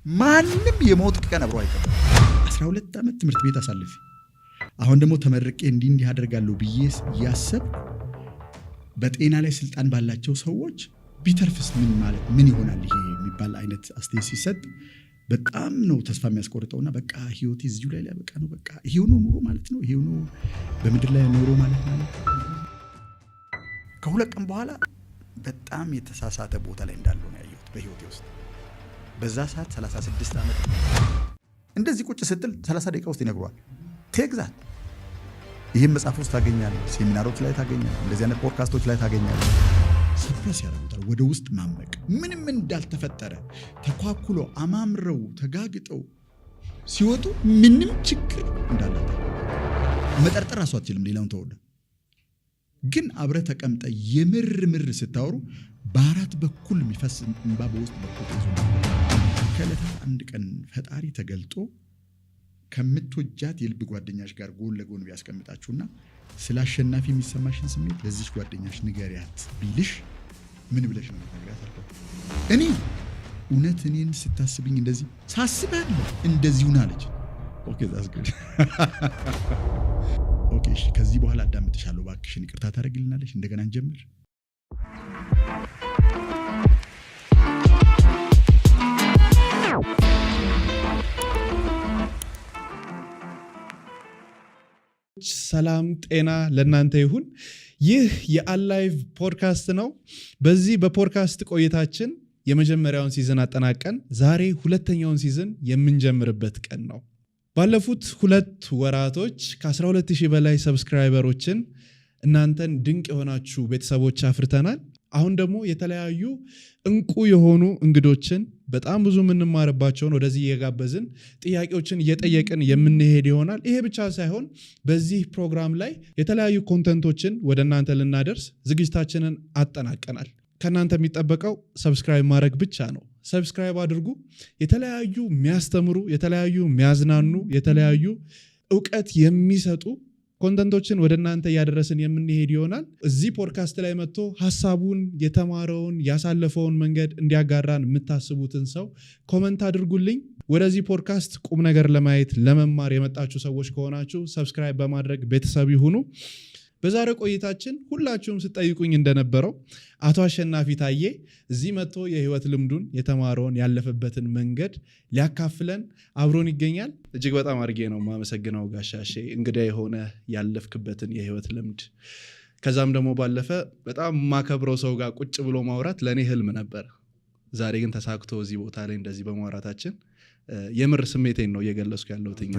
ማንም የሞት ቀን አብሮ አይቀርም 12 ዓመት ትምህርት ቤት አሳልፌ አሁን ደግሞ ተመርቄ እንዲህ አደርጋለሁ ብዬ ያሰብ በጤና ላይ ስልጣን ባላቸው ሰዎች ቢተርፍስ ምን ይሆናል ይሄ የሚባል አይነት አስተያየት ሲሰጥ በጣም ነው ተስፋ የሚያስቆርጠውና በቃ ህይወቴ እዚሁ ላይ በቃ ነው በቃ ይሄው ነው ኑሮ ማለት ነው ይሄው ነው በምድር ላይ ኑሮ ማለት ነው። ከሁለት ቀን በኋላ በጣም የተሳሳተ ቦታ ላይ እንዳለው ነው ያየሁት በህይወቴ ውስጥ። በዛ ሰዓት 36 ዓመት እንደዚህ ቁጭ ስትል 30 ደቂቃ ውስጥ ይነግሯል ቴግዛት ይሄን መጽሐፍ ውስጥ ታገኛለህ፣ ሴሚናሮች ላይ ታገኛለህ፣ እንደዚህ አይነት ፖድካስቶች ላይ ታገኛለህ። ሰፕረስ ያደርጉታል ወደ ውስጥ ማመቅ ምንም እንዳልተፈጠረ ተኳኩሎ አማምረው ተጋግጠው ሲወጡ ምንም ችግር እንዳላታ መጠርጠር ራሱ አትችልም። ሌላውን ተወደ ግን አብረ ተቀምጠ የምር ስታወሩ በአራት በኩል የሚፈስ እንባ በውስጥ በኩል ይዞ ከዕለታት አንድ ቀን ፈጣሪ ተገልጦ ከምትወጃት የልብ ጓደኛሽ ጋር ጎን ለጎን ቢያስቀምጣችሁና ስለ አሸናፊ የሚሰማሽን ስሜት ለዚህ ጓደኛሽ ንገሪያት ቢልሽ ምን ብለሽ ነው ንገሪያት አልኩት። እኔ እውነት እኔን ስታስብኝ እንደዚህ ሳስባለሁ እንደዚሁና አለች። ኦኬ ዛስ ጉድ ኦኬ እሺ ከዚህ በኋላ አዳምጥሻለሁ ባክሽን ይቅርታ ታደርግልናለሽ እንደገና እንጀምር። ሰላም ጤና ለእናንተ ይሁን። ይህ የአላይቭ ፖድካስት ነው። በዚህ በፖድካስት ቆይታችን የመጀመሪያውን ሲዝን አጠናቀን ዛሬ ሁለተኛውን ሲዝን የምንጀምርበት ቀን ነው። ባለፉት 2 ወራቶች ከ12000 በላይ ሰብስክራይበሮችን እናንተን ድንቅ የሆናችሁ ቤተሰቦች አፍርተናል። አሁን ደግሞ የተለያዩ እንቁ የሆኑ እንግዶችን በጣም ብዙ የምንማርባቸውን ወደዚህ እየጋበዝን ጥያቄዎችን እየጠየቅን የምንሄድ ይሆናል። ይሄ ብቻ ሳይሆን በዚህ ፕሮግራም ላይ የተለያዩ ኮንተንቶችን ወደ እናንተ ልናደርስ ዝግጅታችንን አጠናቀናል። ከእናንተ የሚጠበቀው ሰብስክራይብ ማድረግ ብቻ ነው። ሰብስክራይብ አድርጉ። የተለያዩ የሚያስተምሩ፣ የተለያዩ የሚያዝናኑ፣ የተለያዩ እውቀት የሚሰጡ ኮንተንቶችን ወደ እናንተ እያደረስን የምንሄድ ይሆናል። እዚህ ፖድካስት ላይ መጥቶ ሐሳቡን የተማረውን ያሳለፈውን መንገድ እንዲያጋራን የምታስቡትን ሰው ኮመንት አድርጉልኝ። ወደዚህ ፖድካስት ቁም ነገር ለማየት ለመማር የመጣችሁ ሰዎች ከሆናችሁ ሰብስክራይብ በማድረግ ቤተሰብ ይሁኑ። በዛሬው ቆይታችን ሁላችሁም ስጠይቁኝ እንደነበረው አቶ አሸናፊ ታዬ እዚህ መጥቶ የህይወት ልምዱን የተማረውን ያለፈበትን መንገድ ሊያካፍለን አብሮን ይገኛል። እጅግ በጣም አድርጌ ነው የማመሰግነው ጋሻሼ እንግዳ የሆነ ያለፍክበትን የህይወት ልምድ ከዛም ደግሞ ባለፈ በጣም ማከብረው ሰው ጋር ቁጭ ብሎ ማውራት ለኔ ህልም ነበር። ዛሬ ግን ተሳክቶ እዚህ ቦታ ላይ እንደዚህ በማውራታችን የምር ስሜቴን ነው እየገለጽኩ ያለሁትና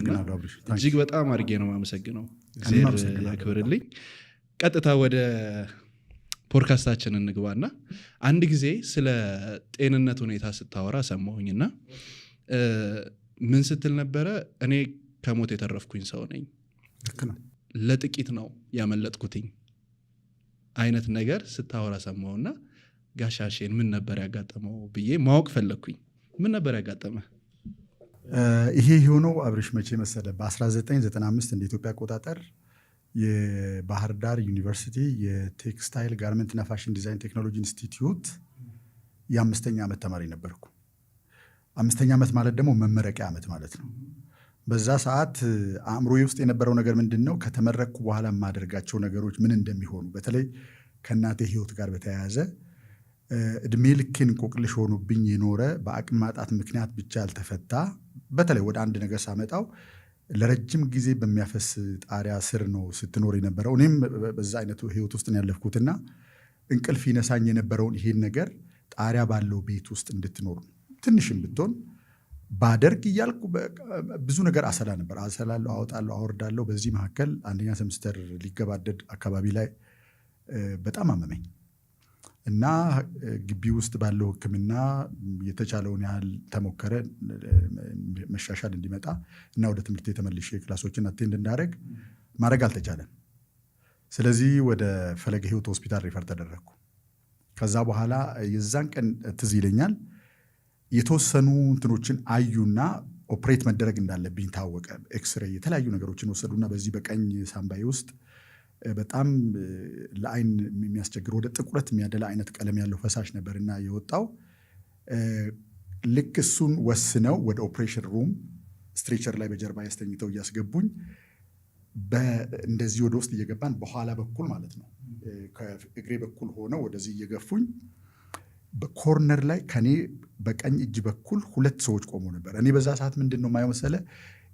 እጅግ በጣም አድርጌ ነው የማመሰግነው። እግዚአብሔር ያክብርልኝ። ቀጥታ ወደ ፖድካስታችን እንግባና አንድ ጊዜ ስለ ጤንነት ሁኔታ ስታወራ ሰማሁኝና ምን ስትል ነበረ? እኔ ከሞት የተረፍኩኝ ሰው ነኝ፣ ለጥቂት ነው ያመለጥኩትኝ አይነት ነገር ስታወራ ሰማሁና ጋሻሼን ምን ነበር ያጋጠመው ብዬ ማወቅ ፈለግኩኝ። ምን ነበር ያጋጠመ? ይሄ የሆነው አብርሽ መቼ መሰለ? በ1995 እንደ ኢትዮጵያ አቆጣጠር የባህር ዳር ዩኒቨርሲቲ የቴክስታይል ጋርመንት እና ፋሽን ዲዛይን ቴክኖሎጂ ኢንስቲትዩት የ5ኛ ዓመት ተማሪ ነበርኩ። 5ኛ ዓመት ማለት ደግሞ መመረቂያ ዓመት ማለት ነው። በዛ ሰዓት አእምሮዬ ውስጥ የነበረው ነገር ምንድን ነው? ከተመረቅኩ በኋላ የማደርጋቸው ነገሮች ምን እንደሚሆኑ፣ በተለይ ከእናቴ ህይወት ጋር በተያያዘ እድሜ ልኬን እንቆቅልሽ ሆኖብኝ የኖረ በአቅም ማጣት ምክንያት ብቻ ያልተፈታ፣ በተለይ ወደ አንድ ነገር ሳመጣው ለረጅም ጊዜ በሚያፈስ ጣሪያ ስር ነው ስትኖር የነበረው። እኔም በዛ አይነቱ ህይወት ውስጥ ያለፍኩትና እንቅልፍ ይነሳኝ የነበረውን ይሄን ነገር ጣሪያ ባለው ቤት ውስጥ እንድትኖር ትንሽም ብትሆን ባደርግ እያልኩ ብዙ ነገር አሰላ ነበር። አሰላለሁ፣ አወጣለሁ፣ አወርዳለሁ። በዚህ መካከል 1ኛ ሴምስተር ሊገባደድ አካባቢ ላይ በጣም አመመኝ እና ግቢ ውስጥ ባለው ሕክምና የተቻለውን ያህል ተሞከረ መሻሻል እንዲመጣ እና ወደ ትምህርት የተመልሼ ክላሶችን አቴንድ እንዳደረግ ማድረግ አልተቻለም። ስለዚህ ወደ ፈለገ ሕይወት ሆስፒታል ሪፈር ተደረግኩ። ከዛ በኋላ የዛን ቀን ትዝ ይለኛል የተወሰኑ እንትኖችን አዩና ኦፕሬት መደረግ እንዳለብኝ ታወቀ። ኤክስሬይ የተለያዩ ነገሮችን ወሰዱና በዚህ በቀኝ ሳምባዬ ውስጥ በጣም ለአይን የሚያስቸግር ወደ ጥቁረት የሚያደላ አይነት ቀለም ያለው ፈሳሽ ነበርና የወጣው ልክ እሱን ወስነው ወደ ኦፕሬሽን ሩም ስትሬቸር ላይ በጀርባ ያስተኝተው እያስገቡኝ እንደዚህ ወደ ውስጥ እየገባን በኋላ በኩል ማለት ነው ከእግሬ በኩል ሆነው ወደዚህ እየገፉኝ በኮርነር ላይ ከኔ በቀኝ እጅ በኩል 2 ሰዎች ቆሞ ነበር። እኔ በዛ ሰዓት ምንድን ነው የማየው መሰለህ?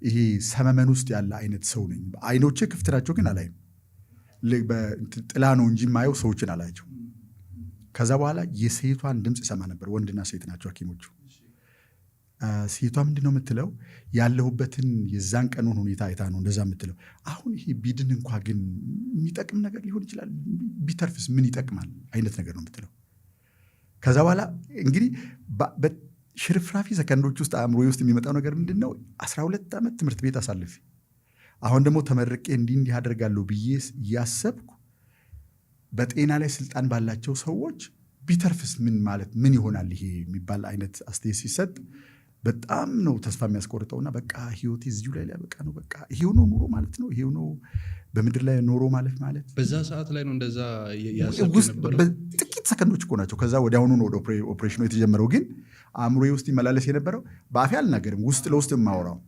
ይሄ ሰመመን ውስጥ ያለ አይነት ሰው ነኝ። አይኖቼ ክፍት ናቸው ግን አላይም። ጥላ ነው እንጂ የማየው ሰዎችን አላያቸው። ከዛ በኋላ የሴቷን ድምፅ ይሰማ ነበር። ወንድና ሴት ናቸው ሐኪሞቹ። ሴቷ ምንድን ነው የምትለው? ያለሁበትን የዛን ቀኑን ሁኔታ አይታ ነው እንደዛ የምትለው። አሁን ይሄ ቢድን እንኳ ግን የሚጠቅም ነገር ሊሆን ይችላል፣ ቢተርፍስ ምን ይጠቅማል አይነት ነገር ነው የምትለው። ከዛ በኋላ እንግዲህ በሽርፍራፊ ሰከንዶች ውስጥ አእምሮ ውስጥ የሚመጣው ነገር ምንድን ነው? 12 ዓመት ትምህርት ቤት አሳልፌ አሁን ደግሞ ተመርቄ እንዲህ አደርጋለሁ ብዬ እያሰብኩ በጤና ላይ ስልጣን ባላቸው ሰዎች ቢተርፍስ ምን ማለት ምን ይሆናል ይሄ የሚባል አይነት አስተያየት ሲሰጥ በጣም ነው ተስፋ የሚያስቆርጠውና በቃ ህይወቴ እዚሁ ላይ ሊያበቃ ነው፣ በቃ ይሄው ነው ኑሮ ማለት ነው፣ ይሄው ነው በምድር ላይ ኖሮ ማለት በዛ ሰዓት ላይ ነው እንደዛ ያሰብኩ ነበር። ጥቂት ሰከንዶች እኮ ናቸው። ከዛ ወዲያውኑ ነው ወደ ኦፕሬሽኑ የተጀመረው። ግን አእምሮዬ ውስጥ ይመላለስ የነበረው በአፌ አልናገርም፣ ውስጥ ለውስጥ የማወራው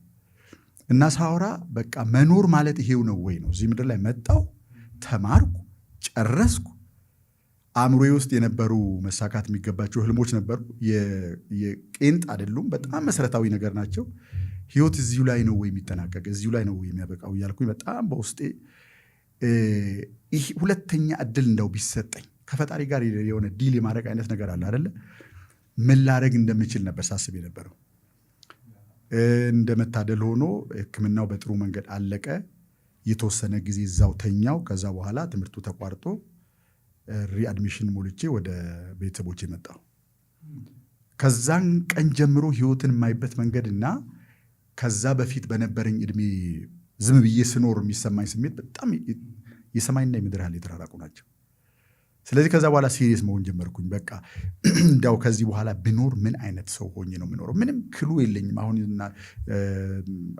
እና ሳወራ በቃ መኖር ማለት ይሄው ነው ወይ ነው። እዚህ ምድር ላይ መጣው፣ ተማርኩ፣ ጨረስኩ። አእምሮዬ ውስጥ የነበሩ መሳካት የሚገባቸው ህልሞች ነበሩ። የቄንጥ አይደሉም፣ በጣም መሰረታዊ ነገር ናቸው። ህይወት እዚሁ ላይ ነው ወይ የሚጠናቀቅ፣ እዚሁ ላይ ነው ወይ የሚያበቃው እያልኩኝ በጣም በውስጤ ይህ ሁለተኛ እድል እንደው ቢሰጠኝ ከፈጣሪ ጋር የሆነ ዲል የማድረግ አይነት ነገር አለ አይደለ? ምን ላደርግ እንደምችል ነበር ሳስብ የነበረው። እንደመታደል ሆኖ ሕክምናው በጥሩ መንገድ አለቀ። የተወሰነ ጊዜ እዛው ተኛው። ከዛ በኋላ ትምህርቱ ተቋርጦ ሪአድሚሽን ሞልቼ ወደ ቤተሰቦች የመጣው። ከዛን ቀን ጀምሮ ህይወትን የማይበት መንገድ እና ከዛ በፊት በነበረኝ እድሜ ዝም ብዬ ስኖር የሚሰማኝ ስሜት በጣም የሰማይና የምድር ያህል የተራራቁ ናቸው። ስለዚህ ከዛ በኋላ ሲሪየስ መሆን ጀመርኩኝ። በቃ እንዲያው ከዚህ በኋላ ብኖር ምን አይነት ሰው ሆኜ ነው የምኖረው? ምንም ክሉ የለኝም። አሁን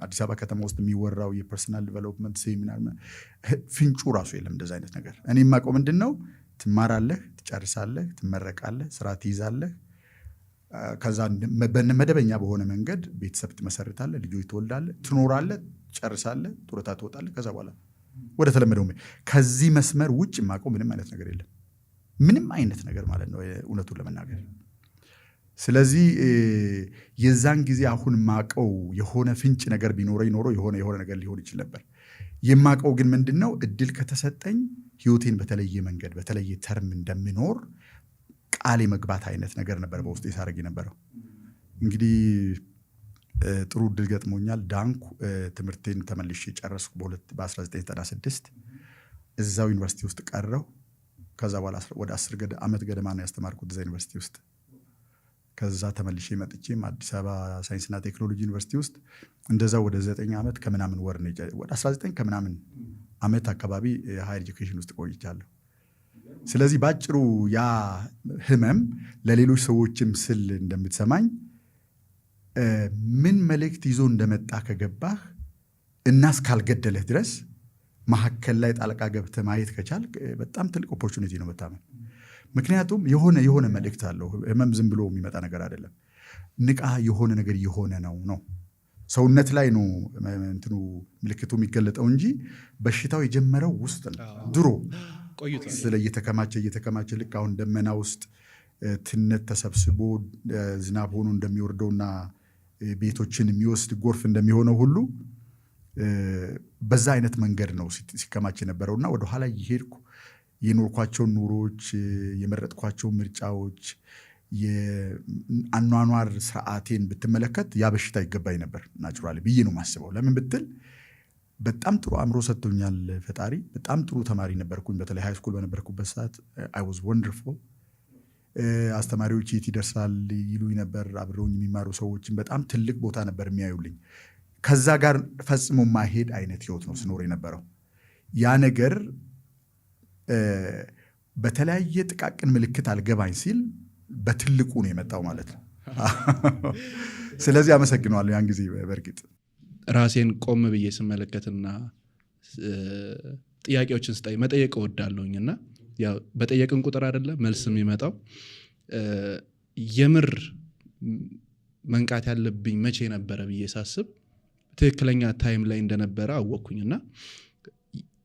አዲስ አበባ ከተማ ውስጥ የሚወራው የፐርሰናል ዲቨሎፕመንት ሴሚናር ፍንጩ ራሱ የለም እንደዛ አይነት ነገር። እኔ የማውቀው ምንድን ነው? ትማራለህ፣ ትጨርሳለህ፣ ትመረቃለህ፣ ስራ ትይዛለህ፣ ከዛ መደበኛ በሆነ መንገድ ቤተሰብ ትመሰርታለህ፣ ልጆች ትወልዳለህ፣ ትኖራለህ፣ ትጨርሳለህ፣ ጡረታ ትወጣለህ። ከዛ በኋላ ወደ ተለመደው ከዚህ መስመር ውጭ የማውቀው ምንም አይነት ነገር የለም። ምንም አይነት ነገር ማለት ነው እውነቱን ለመናገር። ስለዚህ የዛን ጊዜ አሁን የማውቀው የሆነ ፍንጭ ነገር ቢኖረኝ ኖሮ የሆነ ነገር ሊሆን ይችል ነበር። የማውቀው ግን ምንድን ነው? እድል ከተሰጠኝ ህይወቴን በተለየ መንገድ በተለየ ተርም እንደምኖር ቃል የመግባት አይነት ነገር ነበር በውስጤ ሳደርግ የነበረው። እንግዲህ ጥሩ እድል ገጥሞኛል። ዳንኩ። ትምህርቴን ተመልሼ ጨረስኩ በ1996 እዛው ዩኒቨርሲቲ ውስጥ ቀረው። ከዛ በኋላ ወደ 10 ዓመት ገደማ ነው ያስተማርኩት እዛ ዩኒቨርሲቲ ውስጥ። ከዛ ተመልሼ መጥቼም አዲስ አበባ ሳይንስና ቴክኖሎጂ ዩኒቨርሲቲ ውስጥ እንደዛ ወደ 9 ዓመት ከምናምን ወር ነው ወደ 19 ከምናምን ዓመት አካባቢ ሃየር ኤጁኬሽን ውስጥ ቆይቻለሁ። ስለዚህ ባጭሩ ያ ህመም ለሌሎች ሰዎችም ስል እንደምትሰማኝ ምን መልእክት ይዞ እንደመጣ ከገባህ እና እስካልገደለህ ድረስ መሀከል ላይ ጣልቃ ገብተህ ማየት ከቻል በጣም ትልቅ ኦፖርቹኒቲ ነው መታመን። ምክንያቱም የሆነ መልእክት አለው። ህመም ዝም ብሎ የሚመጣ ነገር አይደለም። ንቃ፣ የሆነ ነገር የሆነ ነው ሰውነት ላይ ነው እንትኑ ምልክቱ የሚገለጠው እንጂ በሽታው የጀመረው ውስጥ ነው። ድሮ ስለ እየተከማቸ ልክ አሁን ደመና ውስጥ ትነት ተሰብስቦ ዝናብ ሆኖ እንደሚወርደውና ቤቶችን የሚወስድ ጎርፍ እንደሚሆነው ሁሉ በዛ አይነት መንገድ ነው ሲከማች የነበረውና ወደኋላ እየሄድኩ የኖርኳቸውን ኑሮች፣ የመረጥኳቸው ምርጫዎች፣ የአኗኗር ስርዓቴን ብትመለከት ያ በሽታ ይገባኝ ነበር ናቹራሊ ብዬ ነው ማስበው። ለምን ብትል በጣም ጥሩ አእምሮ ሰጥቶኛል ፈጣሪ። በጣም ጥሩ ተማሪ ነበርኩኝ። በተለይ ሃይ ስኩል በነበርኩበት ሰዓት አይ ዋዝ ወንደርፉል። አስተማሪዎች የት ይደርሳል ይሉኝ ነበር። አብረውኝ የሚማሩ ሰዎችን በጣም ትልቅ ቦታ ነበር የሚያዩልኝ። ከዛ ጋር ፈጽሞ ማሄድ አይነት ህይወት ነው ስኖር የነበረው። ያ ነገር በተለያየ ጥቃቅን ምልክት አልገባኝ ሲል በትልቁ ነው የመጣው ማለት ነው። ስለዚህ አመሰግነዋለሁ። ያን ጊዜ በእርግጥ ራሴን ቆም ብዬ ስመለከትና ጥያቄዎችን መጠየቅ እወዳለሁኝ እና ያው በጠየቅን ቁጥር አይደለም መልስ የሚመጣው። የምር መንቃት ያለብኝ መቼ ነበረ ብዬ ሳስብ ትክክለኛ ታይም ላይ እንደነበረ አወቅኩኝና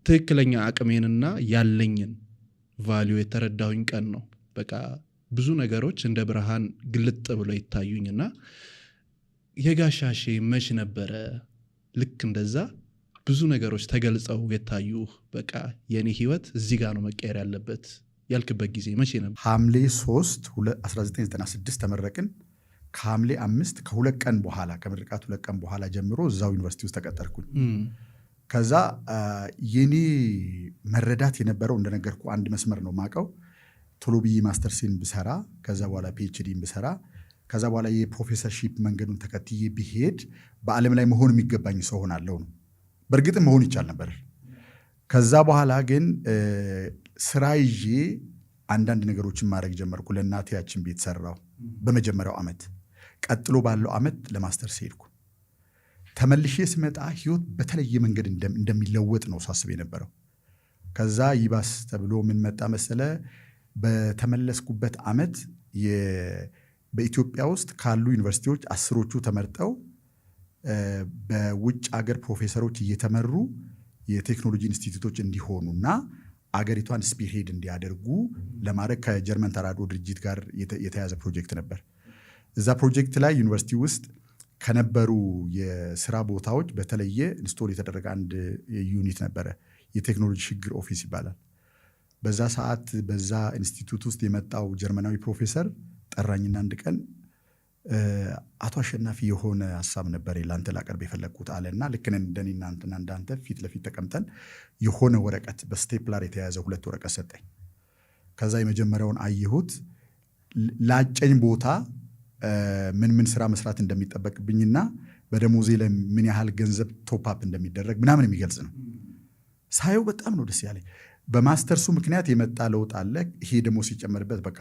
ትክክለኛ አቅሜንና ያለኝን ቫልዩ የተረዳሁኝ ቀን ነው። በቃ ብዙ ነገሮች እንደ ብርሃን ግልጥ ብሎ ይታዩኝና የጋሻሼ መቼ ነበረ ልክ እንደዛ ብዙ ነገሮች ተገልጸው የታዩ በቃ የኔ ህይወት እዚህ ጋር ነው መቀየር ያለበት ያልክበት ጊዜ መቼ ነበር? ሐምሌ 3 1996 ተመረቅን። ከሐምሌ 5 ከሁለት ቀን በኋላ ከምርቃት 2 ቀን በኋላ ጀምሮ እዛው ዩኒቨርሲቲ ውስጥ ተቀጠርኩኝ። ከዛ የኔ መረዳት የነበረው እንደነገርኩ አንድ መስመር ነው ማቀው ቶሎ ብዬ ማስተርሴን ብሰራ ከዛ በኋላ ፒኤችዲን ብሰራ ከዛ በኋላ የፕሮፌሰርሺፕ መንገዱን ተከትዬ ብሄድ በዓለም ላይ መሆን የሚገባኝ ሰው ሆናለሁ ነው። በእርግጥም መሆን ይቻል ነበር። ከዛ በኋላ ግን ስራ ይዤ አንዳንድ ነገሮችን ማድረግ ጀመርኩ። ለእናቴ ያችን ቤት ሰራው በመጀመሪያው ዓመት። ቀጥሎ ባለው ዓመት ለማስተርስ ሄድኩ። ተመልሼ ስመጣ ህይወት በተለየ መንገድ እንደሚለወጥ ነው ሳስብ የነበረው። ከዛ ይባስ ተብሎ ምን መጣ መሰለ? በተመለስኩበት ዓመት በኢትዮጵያ ውስጥ ካሉ ዩኒቨርሲቲዎች 10ዎቹ ተመርጠው በውጭ አገር ፕሮፌሰሮች እየተመሩ የቴክኖሎጂ ኢንስቲትዩቶች እንዲሆኑና አገሪቷን ስፒርሄድ እንዲያደርጉ ለማድረግ ከጀርመን ተራድኦ ድርጅት ጋር የተያዘ ፕሮጀክት ነበር። እዛ ፕሮጀክት ላይ ዩኒቨርሲቲ ውስጥ ከነበሩ የስራ ቦታዎች በተለየ ኢንስቶል የተደረገ አንድ ዩኒት ነበረ። የቴክኖሎጂ ሽግግር ኦፊስ ይባላል። በዛ ሰዓት በዛ ኢንስቲትዩት ውስጥ የመጣው ጀርመናዊ ፕሮፌሰር ጠራኝና አንድ ቀን አቶ አሸናፊ የሆነ ሀሳብ ነበር ለአንተ ላቀርብ የፈለግኩት አለና ልክ እንደኔና እንዳንተ ፊት ለፊት ተቀምጠን የሆነ ወረቀት በስቴፕላር የተያዘ 2 ወረቀት ሰጠኝ። ከዛ የመጀመሪያውን አየሁት። ላጨኝ ቦታ ምን ስራ መስራት እንደሚጠበቅብኝና በደሞዜ ላይ ምን ያህል ገንዘብ ቶፕ አፕ እንደሚደረግ ምናምን የሚገልጽ ነው። ሳየው በጣም ነው ደስ ያለኝ። በማስተርሱ ምክንያት የመጣ ለውጥ አለ። ይሄ ደግሞ ሲጨመርበት በቃ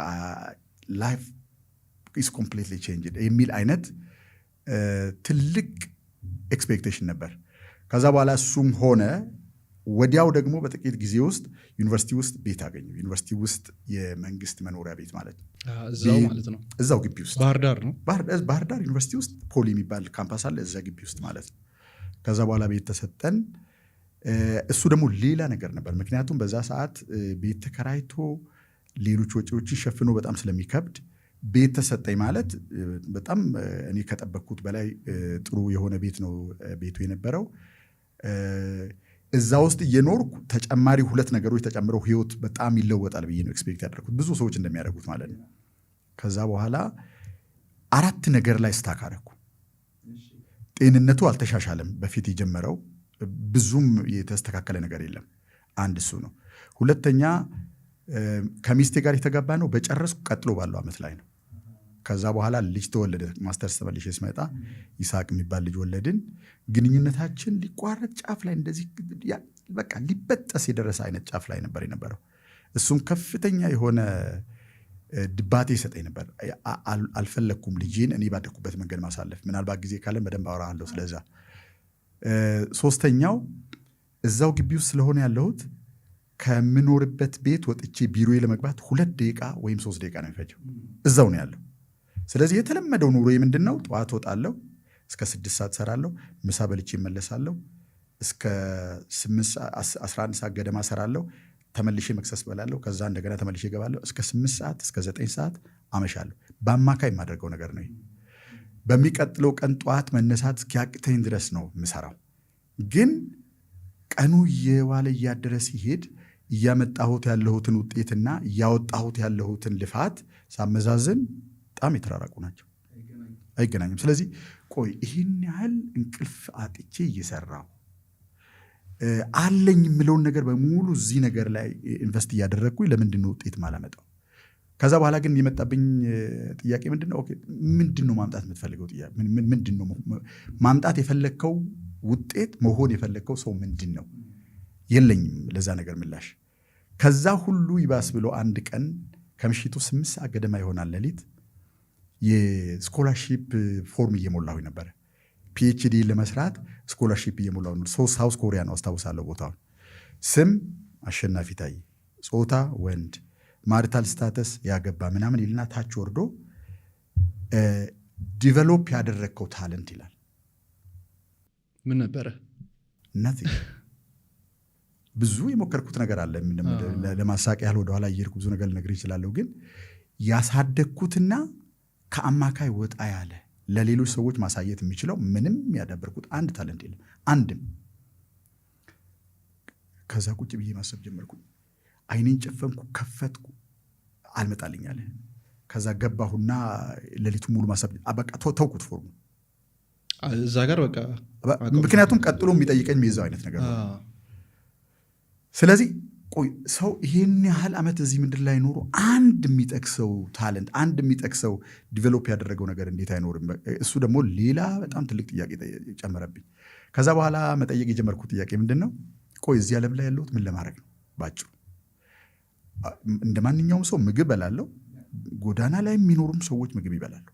ላይፍ ኢስ ኮምፕሊትሊ ቼንጅድ የሚል አይነት ትልቅ ኤክስፔክቴሽን ነበር። ከዛ በኋላ እሱም ሆነ ወዲያው ደግሞ በጥቂት ጊዜ ውስጥ ዩኒቨርሲቲ ውስጥ ቤት አገኘሁ። ዩኒቨርሲቲ ውስጥ የመንግስት መኖሪያ ቤት ማለት ነው። እዛው ማለት ነው። እዛው ግቢ ውስጥ ባህር ዳር ነው። ባህር ዳር ዩኒቨርሲቲ ውስጥ ፖሊ የሚባል ካምፓስ አለ፣ እዛ ግቢ ውስጥ ማለት ነው። ከዛ በኋላ ቤት ተሰጠን። እሱ ደግሞ ሌላ ነገር ነበር። ምክንያቱም በዛ ሰዓት ቤት ተከራይቶ ሌሎች ወጪዎችን ሸፍኖ በጣም ስለሚከብድ ቤት ተሰጠኝ ማለት በጣም እኔ ከጠበቅኩት በላይ ጥሩ የሆነ ቤት ነው ቤቱ የነበረው። እዛ ውስጥ እየኖርኩ ተጨማሪ 2 ነገሮች ተጨምረው ህይወት በጣም ይለወጣል ብዬ ነው ኤክስፔክት ያደረኩት፣ ብዙ ሰዎች እንደሚያደርጉት ማለት ነው። ከዛ በኋላ 4 ነገር ላይ ስታክ አደረኩ። ጤንነቱ አልተሻሻለም። በፊት የጀመረው ብዙም የተስተካከለ ነገር የለም። አንድ እሱ ነው። ሁለተኛ ከሚስቴ ጋር የተጋባ ነው በጨረስኩ ቀጥሎ ባለው ዓመት ላይ ነው። ከዛ በኋላ ልጅ ተወለደ። ማስተርስ ተመልሼ ስመጣ ይስሐቅ የሚባል ልጅ ወለድን። ግንኙነታችን ሊቋረጥ ጫፍ ላይ እንደዚህ በቃ ሊበጠስ የደረሰ አይነት ጫፍ ላይ ነበር የነበረው። እሱም ከፍተኛ የሆነ ድባቴ ይሰጠኝ ነበር። አልፈለግኩም ልጄን እኔ ባደኩበት መንገድ ማሳለፍ። ምናልባት ጊዜ ካለን በደንብ አወራለሁ ስለዛ። ሶስተኛው እዛው ግቢ ውስጥ ስለሆነ ያለሁት ከምኖርበት ቤት ወጥቼ ቢሮዬ ለመግባት 2 ደቂቃ ወይም 3 ደቂቃ ነው የሚፈጀው። እዛው ነው ያለው። ስለዚህ የተለመደው ኑሮ ምንድነው? ጠዋት ወጣለሁ፣ እስከ 6 ሰዓት ሰራለሁ፣ ምሳ በልቼ እመለሳለሁ፣ እስከ 11 ሰዓት ገደማ ሰራለሁ፣ ተመልሼ መክሰስ በላለሁ፣ ከዛ እንደገና ተመልሼ እገባለሁ፣ እስከ 8 ሰዓት እስከ 9 ሰዓት አመሻለሁ። በአማካይ የማደርገው ነገር ነው። በሚቀጥለው ቀን ጠዋት መነሳት እስኪያቅተኝ ድረስ ነው የምሰራው። ግን ቀኑ እየዋለ እያደረ ሲሄድ እያመጣሁት ያለሁትን ውጤትና እያወጣሁት ያለሁትን ልፋት ሳመዛዝን በጣም የተራራቁ ናቸው፣ አይገናኙም። ስለዚህ ቆይ ይህን ያህል እንቅልፍ አጥቼ እየሰራሁ አለኝ የምለውን ነገር በሙሉ እዚህ ነገር ላይ ኢንቨስት እያደረግኩኝ ለምንድን ነው ውጤት ማላመጣው? ከዛ በኋላ ግን የመጣብኝ ጥያቄ ምንድነው? ኦኬ ምንድነው ማምጣት የምትፈልገው? ጥያቄ ምንድነው ማምጣት የፈለግከው ውጤት? መሆን የፈለግከው ሰው ምንድን ነው? የለኝም ለዛ ነገር ምላሽ። ከዛ ሁሉ ይባስ ብሎ አንድ ቀን ከምሽቱ 8 ሰዓት ገደማ ይሆናል ሌሊት የስኮላርሺፕ ፎርም እየሞላሁ ነበረ። ፒኤችዲ ለመስራት ስኮላርሺፕ እየሞላሁ ነው። ሳውዝ ኮሪያ ነው አስታውሳለሁ ቦታውን። ስም አሸናፊ ታዬ፣ ጾታ ወንድ፣ ማሪታል ስታተስ ያገባ ምናምን ይልና ታች ወርዶ ዲቨሎፕ ያደረግከው ታለንት ይላል። ምን ነበረ? nothing። ብዙ የሞከርኩት ነገር አለ። ለማሳቅ ያህል ወደኋላ እየሄድኩ ብዙ ነገር ልነግርህ እችላለሁ። ግን ያሳደግኩትና ከአማካይ ወጣ ያለ ለሌሎች ሰዎች ማሳየት የሚችለው ምንም ያዳበርኩት አንድ ታለንት የለም። አንድም። ከዛ ቁጭ ብዬ ማሰብ ጀመርኩ። አይኔን ጨፈንኩ፣ ከፈትኩ፣ አልመጣልኝ አለ። ከዛ ገባሁና ሌሊቱ ሙሉ ማሰብ በቃ ተውኩት ፎርሙ እዛ ጋር በቃ። ምክንያቱም ቀጥሎ የሚጠይቀኝ የሚይዘው አይነት ነገር ነው። ስለዚህ ቆይ ሰው ይሄን ያህል ዓመት እዚህ ምድር ላይ ኖሮ አንድ የሚጠቅሰው ታለንት፣ አንድ የሚጠቅሰው ዲቨሎፕ ያደረገው ነገር እንዴት አይኖርም? እሱ ደግሞ ሌላ በጣም ትልቅ ጥያቄ ጨመረብኝ። ከዛ በኋላ መጠየቅ የጀመርኩት ጥያቄ ምንድን ነው? ቆይ እዚህ ዓለም ላይ ያለሁት ምን ለማድረግ ነው? ባጭሩ እንደ ማንኛውም ሰው ምግብ እበላለሁ። ጎዳና ላይ የሚኖሩም ሰዎች ምግብ ይበላሉ።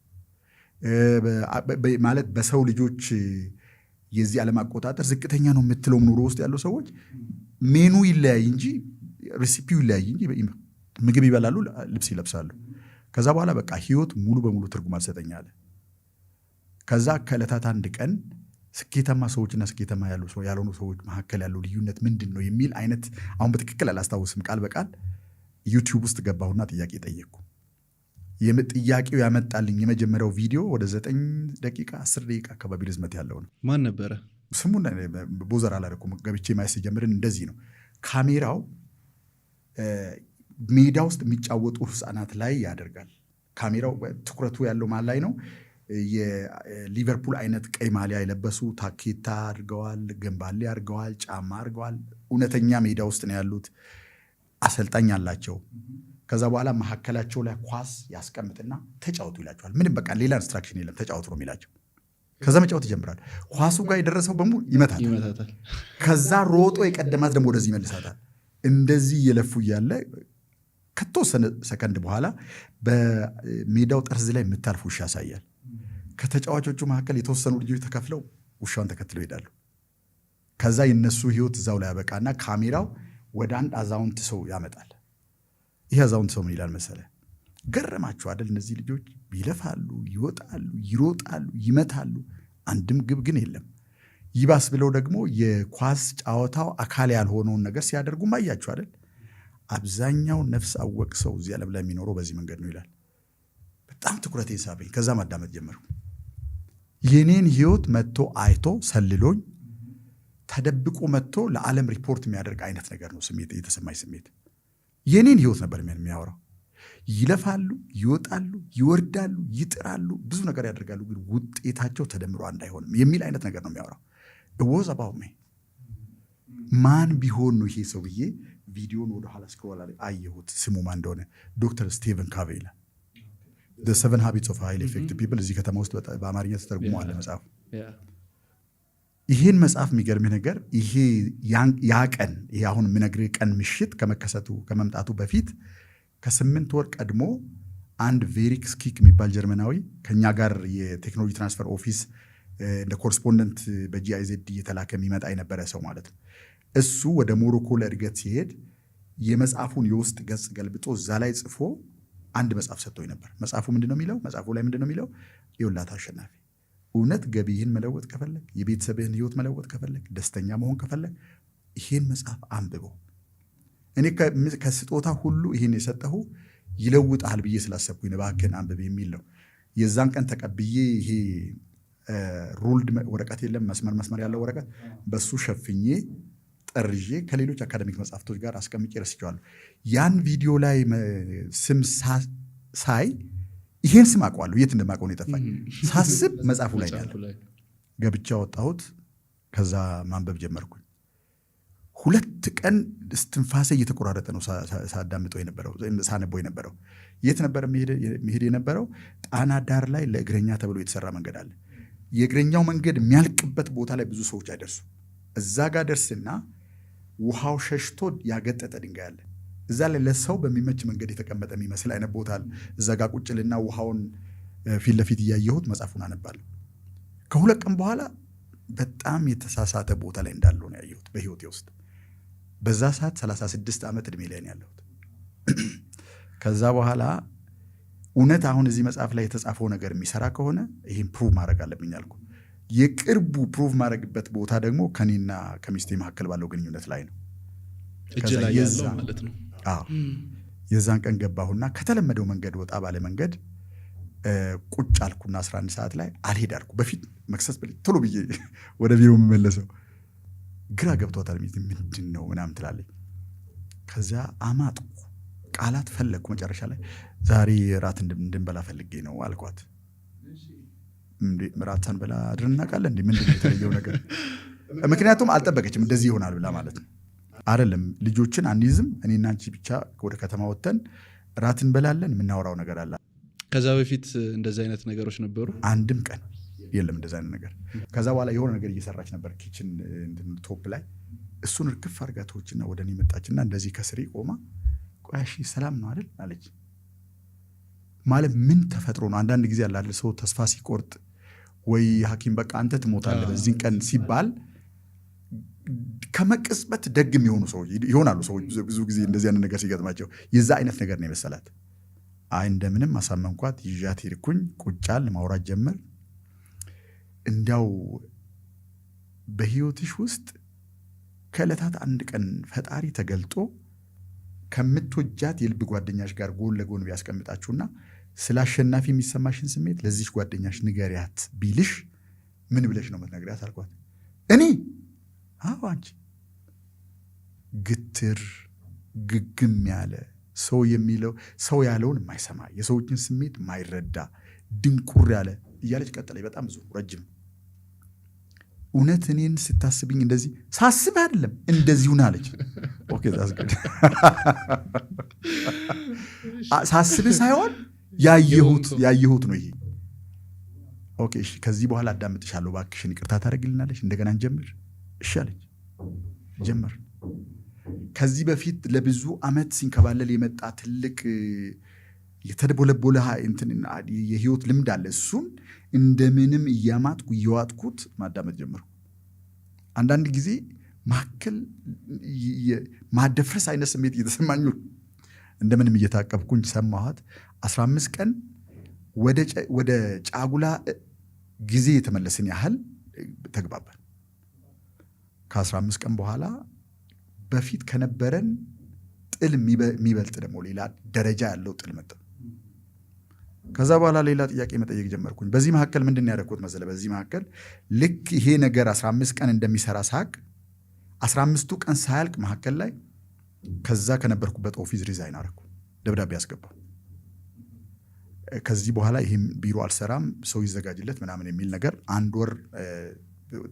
ማለት በሰው ልጆች የዚህ ዓለም አቆጣጠር ዝቅተኛ ነው የምትለው ኑሮ ውስጥ ያሉ ሰዎች ሜኑ ይለያይ እንጂ ሬሲፒው ይለያይ እንጂ ምግብ ይበላሉ፣ ልብስ ይለብሳሉ። ከዛ በኋላ በቃ ህይወት ሙሉ በሙሉ ትርጉም አልሰጠኝ አለ። ከዛ ከዕለታት አንድ ቀን ስኬታማ ሰዎችና ስኬታማ ያልሆኑ ሰዎች መካከል ያለው ልዩነት ምንድን ነው የሚል አይነት አሁን በትክክል አላስታውስም፣ ቃል በቃል ዩቲዩብ ውስጥ ገባሁና ጥያቄ ጠየቅኩ። ጥያቄው ያመጣልኝ የመጀመሪያው ቪዲዮ ወደ 9 ደቂቃ 10 ደቂቃ አካባቢ ርዝመት ያለው ነው። ማን ነበረ? ስሙን ቦዘር አላደረኩም። ገብቼ ማየት ሲጀምርን እንደዚህ ነው። ካሜራው ሜዳ ውስጥ የሚጫወቱ ህፃናት ላይ ያደርጋል። ካሜራው ትኩረቱ ያለው ማን ላይ ነው? የሊቨርፑል አይነት ቀይ ማሊያ የለበሱ ታኬታ አድርገዋል፣ ገንባሌ አድርገዋል፣ ጫማ አድርገዋል። እውነተኛ ሜዳ ውስጥ ነው ያሉት። አሰልጣኝ አላቸው። ከዛ በኋላ መካከላቸው ላይ ኳስ ያስቀምጥና ተጫወቱ ይላቸዋል። ምንም በቃ ሌላ ኢንስትራክሽን የለም፣ ተጫወቱ ነው የሚላቸው። ከዛ መጫወት ይጀምራል። ኳሱ ጋር የደረሰው በሙሉ ይመታታል። ከዛ ሮጦ የቀደማት ደግሞ ወደዚህ ይመልሳታል። እንደዚህ እየለፉ እያለ ከተወሰነ ሰከንድ በኋላ በሜዳው ጠርዝ ላይ የምታልፍ ውሻ ያሳያል። ከተጫዋቾቹ መካከል የተወሰኑ ልጆች ተከፍለው ውሻውን ተከትለው ይሄዳሉ። ከዛ የነሱ ህይወት እዛው ላይ ያበቃና ካሜራው ወደ አንድ አዛውንት ሰው ያመጣል። ይህ አዛውንት ሰው ምን ይላል መሰለ? ገረማችሁ አይደል? እነዚህ ልጆች ይለፋሉ፣ ይወጣሉ፣ ይሮጣሉ፣ ይመታሉ፣ አንድም ግብ ግን የለም። ይባስ ብለው ደግሞ የኳስ ጨዋታው አካል ያልሆነውን ነገር ሲያደርጉ ማያችሁ አይደል? አብዛኛው ነፍስ አወቅ ሰው እዚህ ዓለም ላይ የሚኖረው በዚህ መንገድ ነው ይላል። በጣም ትኩረቴ ሳበኝ። ከዛ ማዳመጥ ጀመርኩ። የኔን ህይወት መጥቶ አይቶ ሰልሎኝ ተደብቆ መጥቶ ለዓለም ሪፖርት የሚያደርግ አይነት ነገር ነው ስሜት፣ የተሰማኝ ስሜት። የኔን ህይወት ነበር የሚያወራው። ይለፋሉ፣ ይወጣሉ፣ ይወርዳሉ፣ ይጥራሉ፣ ብዙ ነገር ያደርጋሉ፣ ግን ውጤታቸው ተደምሮ አንድ አይሆንም የሚል አይነት ነገር ነው የሚያወራው። እወዝ አባው ማን ቢሆን ነው ይሄ ሰው ብዬ ቪዲዮን ወደኋላ ስክሮል አየሁት። ስሙ ማን እንደሆነ ዶክተር ስቲቨን ካቬ ይላል። The 7 Habits of Highly Effective People እዚህ ከተማ ውስጥ በአማርኛ ተተርጉሞ አለ መጽሐፉ። ይሄን መጽሐፍ የሚገርምህ ነገር ይሄ ያ ቀን ይሄ አሁን የምነግርህ ቀን ምሽት ከመምጣቱ በፊት ከ8 ወር ቀድሞ አንድ ቬሪክ ስኪክ የሚባል ጀርመናዊ ከኛ ጋር የቴክኖሎጂ ትራንስፈር ኦፊስ እንደ ኮረስፖንደንት በጂአይዜድ እየተላከ የሚመጣ የነበረ ሰው ማለት ነው። እሱ ወደ ሞሮኮ ለእድገት ሲሄድ የመጽሐፉን የውስጥ ገጽ ገልብጦ እዛ ላይ ጽፎ አንድ መጽሐፍ ሰጥቶኝ ነበር። መጽሐፉ ምንድነው የሚለው? መጽሐፉ ላይ ምንድነው የሚለው? ይኸውልህ አሸናፊ፣ እውነት ገቢህን መለወጥ ከፈለግ፣ የቤተሰብህን ህይወት መለወጥ ከፈለግ፣ ደስተኛ መሆን ከፈለግ ይሄን መጽሐፍ አንብበው። እኔ ከስጦታ ሁሉ ይሄን የሰጠሁ ይለውጣል ብዬ ስላሰብኩኝ እባክህን አንብብ የሚል ነው። የዛን ቀን ተቀብዬ ይሄ ሩልድ ወረቀት የለም መስመር ያለው ወረቀት፣ በሱ ሸፍኜ ጠርዤ ከሌሎች አካዳሚክ መጽሐፍቶች ጋር አስቀምጬ ረስቼዋለሁ። ያን ቪዲዮ ላይ ስም ሳይ ይሄን ስም አውቀዋለሁ፣ የት እንደማውቀው ነው የጠፋኝ። ሳስብ መጽሐፉ ላይ ያለ ገብቻ ወጣሁት። ከዛ ማንበብ ጀመርኩኝ። 2 ቀን እስትንፋሴ እየተቆራረጠ ነው ሳነበው የነበረው። የት ነበር መሄድ የነበረው? ጣና ዳር ላይ ለእግረኛ ተብሎ የተሰራ መንገድ አለ። የእግረኛው መንገድ የሚያልቅበት ቦታ ላይ ብዙ ሰዎች አይደርሱ። እዛ ጋር ደርስና ውሃው ሸሽቶ ያገጠጠ ድንጋይ አለ። እዛ ላይ ለሰው በሚመች መንገድ የተቀመጠ የሚመስል አይነት ቦታ አለ። እዛ ጋር ቁጭልና ውሃውን ፊት ለፊት እያየሁት መጽሐፉን አነባለሁ። ከ2 ቀን በኋላ በጣም የተሳሳተ ቦታ ላይ እንዳለው ነው ያየሁት በህይወቴ ውስጥ። በዛ ሰዓት 36 ዓመት እድሜ ላይ ነው ያለሁት። ከዛ በኋላ እውነት አሁን እዚህ መጽሐፍ ላይ የተጻፈው ነገር የሚሰራ ከሆነ ይህን ፕሩቭ ማድረግ አለብኝ አልኩ። የቅርቡ ፕሩቭ ማድረግበት ቦታ ደግሞ ከኔና ከሚስቴ መካከል ባለው ግንኙነት ላይ ነው። እጅ ላይ ያለው ማለት ነው። የዛን ቀን ገባሁና ከተለመደው መንገድ ወጣ ባለ መንገድ ቁጭ አልኩና 11 ሰዓት ላይ አልሄድ አልኩ። በፊት መክሰስ ቶሎ ብዬ ወደ ቢሮ የምመለሰው ግራ ገብቷታል። ምንድን ነው ምናምን ትላለች። ከዚያ አማጥኩ፣ ቃላት ፈለግኩ። መጨረሻ ላይ ዛሬ ራት እንድንበላ ፈልጌ ነው አልኳት። ራት ሳንበላ አድረን እናውቃለን እንዴ? ምንድን ነው የተለየው ነገር? ምክንያቱም አልጠበቀችም እንደዚህ ይሆናል ብላ ማለት ነው። አይደለም ልጆችን አንይዝም፣ እኔና አንቺ ብቻ ወደ ከተማ ወጥተን ራት እንበላለን፣ የምናወራው ነገር አለ። ከዛ በፊት እንደዚህ አይነት ነገሮች ነበሩ? አንድም ቀን የለም እንደዚህ አይነት ነገር። ከዛ በኋላ የሆነ ነገር እየሰራች ነበር ኪችን ቶፕ ላይ። እሱን እርግፍ አድርጋ ተወችና ወደ እኔ መጣችና እንደዚህ ከስሬ ቆማ ቆይ እሺ ሰላም ነው አይደል አለች። ማለት ምን ተፈጥሮ ነው? አንዳንድ ጊዜ ያላለ ሰው ተስፋ ሲቆርጥ ወይ ሐኪም በቃ አንተ ትሞታለህ በዚህ ቀን ሲባል ከመቅጽበት ደግም የሆኑ ሰዎች ይሆናሉ። ሰዎች ብዙ ጊዜ እንደዚህ አይነት ነገር ሲገጥማቸው የዛ አይነት ነገር ነው የመሰላት። አይ እንደምንም አሳመንኳት፣ ይዣት ሄድኩኝ። ቁጫል ማውራት ጀመር። እንዲያው በህይወትሽ ውስጥ ከዕለታት አንድ ቀን ፈጣሪ ተገልጦ ከምትወጃት የልብ ጓደኛሽ ጋር ጎን ለጎን ቢያስቀምጣችሁና ስለ አሸናፊ የሚሰማሽን ስሜት ለዚች ጓደኛሽ ንገሪያት ቢልሽ ምን ብለሽ ነው የምትነግሪያት አልኳት። እኔ አዎ አንቺ ግትር ግግም ያለ ሰው የሚለው ሰው ያለውን የማይሰማ የሰዎችን ስሜት የማይረዳ ድንቁር ያለ እያለች ቀጠለች። በጣም ብዙ ረጅም። እውነት እኔን ስታስብኝ እንደዚህ ሳስብ አይደለም እንደዚሁ ናለች። ኦኬ ዛስገድ ሳስብ ሳይሆን ያየሁት ነው ይሄ። ኦኬ እሺ ከዚህ በኋላ አዳምጥሻለሁ እባክሽን ይቅርታ ታደርግልናለሽ እንደገና እንጀምር እሺ አለች። ጀመር። ከዚህ በፊት ለብዙ ዓመት ሲንከባለል የመጣ ትልቅ የተደቦለቦለ የህይወት ልምድ አለ። እሱን እንደምንም እያማጥኩ እየዋጥኩት ማዳመጥ ጀመርኩ። አንዳንድ ጊዜ መካከል ማደፍረስ አይነት ስሜት እየተሰማኝ እንደምንም እየታቀብኩኝ ሰማኋት። 15 ቀን ወደ ጫጉላ ጊዜ የተመለስን ያህል ተግባባን። ከ15 ቀን በኋላ በፊት ከነበረን ጥል የሚበልጥ ደግሞ ሌላ ደረጃ ያለው ጥል መጣ። ከዛ በኋላ ሌላ ጥያቄ መጠየቅ ጀመርኩኝ። በዚህ መካከል ምንድን ነው ያደረኩት መሰለ? በዚህ መካከል ልክ ይሄ ነገር 15 ቀን እንደሚሰራ ሳቅ 15ቱ ቀን ሳያልቅ መካከል ላይ ከዛ ከነበርኩበት ኦፊስ ሪዛይን አደረኩ። ደብዳቤ አስገባው። ከዚህ በኋላ ይህም ቢሮ አልሰራም፣ ሰው ይዘጋጅለት ምናምን የሚል ነገር 1 ወር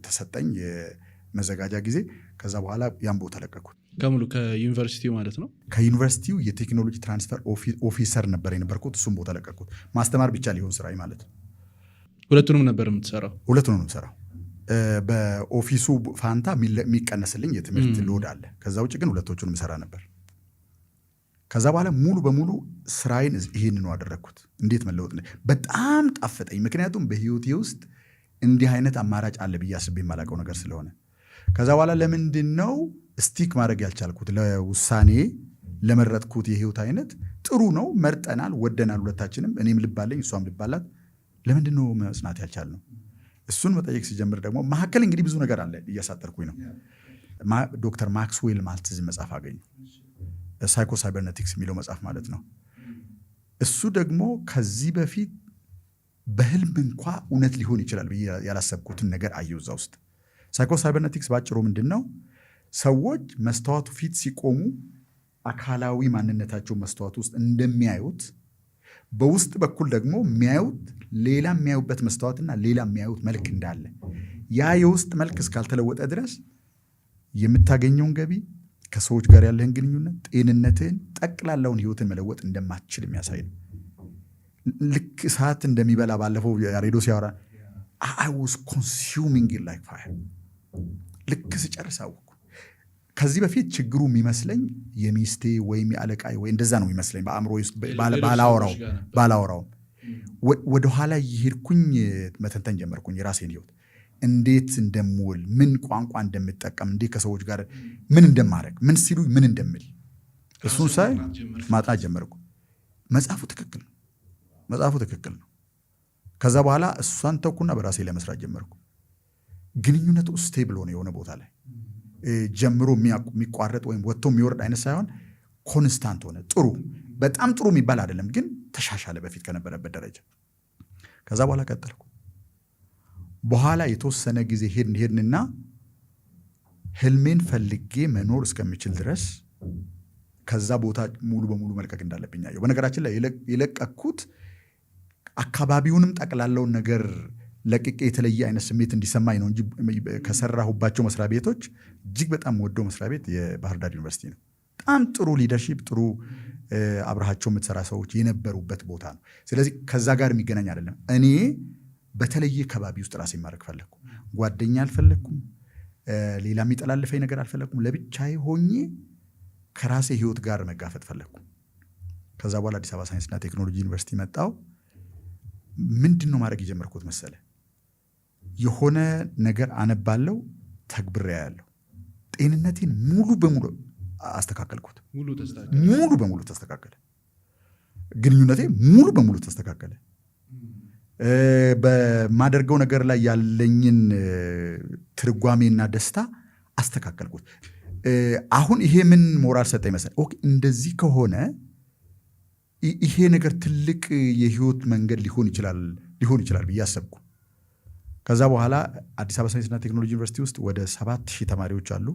ተሰጠኝ የመዘጋጃ ጊዜ። ከዛ በኋላ ያን ቦታ ለቀኩት። ከሙሉ ከዩኒቨርሲቲው ማለት ነው። ከዩኒቨርሲቲው የቴክኖሎጂ ትራንስፈር ኦፊሰር ነበር የነበርኩት። እሱም ቦታ ለቀኩት። ማስተማር ብቻ ሊሆን ስራዬ ማለት ነው። ሁለቱንም ነበር የምትሰራው? ሁለቱንም የምሰራው። በኦፊሱ ፋንታ የሚቀነስልኝ የትምህርት ሎድ አለ። ከዛ ውጭ ግን ሁለቶቹንም ሰራ ነበር። ከዛ በኋላ ሙሉ በሙሉ ስራዬን ይሄንኑ አደረግኩት። እንዴት መለወጥ በጣም ጣፈጠኝ። ምክንያቱም በህይወቴ ውስጥ እንዲህ አይነት አማራጭ አለ ብዬ አስቤ የማላውቀው ነገር ስለሆነ። ከዛ በኋላ ለምንድን ነው ስቲክ ማድረግ ያልቻልኩት? ለውሳኔ ለመረጥኩት የህይወት አይነት ጥሩ ነው፣ መርጠናል፣ ወደናል ሁለታችንም። እኔም ልባለኝ እሷም ልባላት። ለምንድን ነው መጽናት ያልቻልነው? እሱን መጠየቅ ሲጀምር ደግሞ መካከል እንግዲህ ብዙ ነገር አለ። እያሳጠርኩኝ ነው። ዶክተር ማክስዌል ማልትዝ መጽሐፍ አገኙ። ሳይኮ ሳይበርኔቲክስ የሚለው መጽሐፍ ማለት ነው። እሱ ደግሞ ከዚህ በፊት በህልም እንኳ እውነት ሊሆን ይችላል ብዬ ያላሰብኩትን ነገር አየሁ እዛ ውስጥ። ሳይኮ ሳይበርኔቲክስ ባጭሩ ምንድን ነው? ሰዎች መስተዋቱ ፊት ሲቆሙ አካላዊ ማንነታቸው መስተዋቱ ውስጥ እንደሚያዩት፣ በውስጥ በኩል ደግሞ የሚያዩት ሌላ የሚያዩበት መስተዋትና ሌላ የሚያዩት መልክ እንዳለ፣ ያ የውስጥ መልክ እስካልተለወጠ ድረስ የምታገኘውን ገቢ፣ ከሰዎች ጋር ያለህን ግንኙነት፣ ጤንነትህን፣ ጠቅላላውን ህይወትን መለወጥ እንደማትችል የሚያሳይ ነው። ልክ እሳት እንደሚበላ ባለፈው ሬዲዮ ሲያወራ I was consuming it like fire። ልክ ስጨርስ አወኩ። ከዚህ በፊት ችግሩ የሚመስለኝ የሚስቴ ወይም የአለቃይ ወይ እንደዛ ነው የሚመስለኝ በአእምሮ ውስጥ ባላወራውም ወደኋላ የሄድኩኝ መተንተን ጀመርኩኝ። የራሴን ህይወት እንዴት እንደምውል፣ ምን ቋንቋ እንደምጠቀም፣ እንዴት ከሰዎች ጋር ምን እንደማድረግ፣ ምን ሲሉ ምን እንደምል እሱን ሳይ ማጥናት ጀመርኩ። መጽሐፉ ትክክል ነው። መጽሐፉ ትክክል ነው። ከዛ በኋላ እሷን ተኩና በራሴ ለመስራት ጀመርኩ። ግንኙነቱ ስቴብል ሆነ። የሆነ ቦታ ላይ ጀምሮ የሚቋረጥ ወይም ወጥቶ የሚወርድ አይነት ሳይሆን ኮንስታንት ሆነ። ጥሩ፣ በጣም ጥሩ የሚባል አይደለም፣ ግን ተሻሻለ በፊት ከነበረበት ደረጃ። ከዛ በኋላ ቀጠልኩ። በኋላ የተወሰነ ጊዜ ሄድንና ህልሜን ፈልጌ መኖር እስከምችል ድረስ ከዛ ቦታ ሙሉ በሙሉ መልቀቅ እንዳለብኝ አየሁ። በነገራችን ላይ የለቀኩት አካባቢውንም ጠቅላላውን ነገር ለቅቄ የተለየ አይነት ስሜት እንዲሰማኝ ነው እንጂ ከሰራሁባቸው መስሪያ ቤቶች እጅግ በጣም ወደው መስሪያ ቤት የባህር ዳር ዩኒቨርሲቲ ነው። በጣም ጥሩ ሊደርሺፕ፣ ጥሩ አብረሃቸው የምትሰራ ሰዎች የነበሩበት ቦታ ነው። ስለዚህ ከዛ ጋር የሚገናኝ አይደለም። እኔ በተለየ ከባቢ ውስጥ ራሴ ማድረግ ፈለግኩ። ጓደኛ አልፈለግኩም። ሌላ የሚጠላልፈኝ ነገር አልፈለግኩም። ለብቻዬ ሆኜ ከራሴ ህይወት ጋር መጋፈጥ ፈለግኩ። ከዛ በኋላ አዲስ አበባ ሳይንስና ቴክኖሎጂ ዩኒቨርሲቲ መጣው። ምንድን ነው ማድረግ የጀመርኩት መሰለ? የሆነ ነገር አነባለው፣ ተግብሬ ያለው ጤንነቴን ሙሉ በሙሉ አስተካከልኩት። ሙሉ በሙሉ ተስተካከለ። ግንኙነቴ ሙሉ በሙሉ ተስተካከለ። በማደርገው ነገር ላይ ያለኝን ትርጓሜና ደስታ አስተካከልኩት። አሁን ይሄ ምን ሞራል ሰጠኝ መሰለህ? ኦኬ እንደዚህ ከሆነ ይሄ ነገር ትልቅ የህይወት መንገድ ሊሆን ይችላል ብዬ አሰብኩ። ከዛ በኋላ አዲስ አበባ ሳይንስና ቴክኖሎጂ ዩኒቨርሲቲ ውስጥ ወደ 7000 ተማሪዎች አሉ።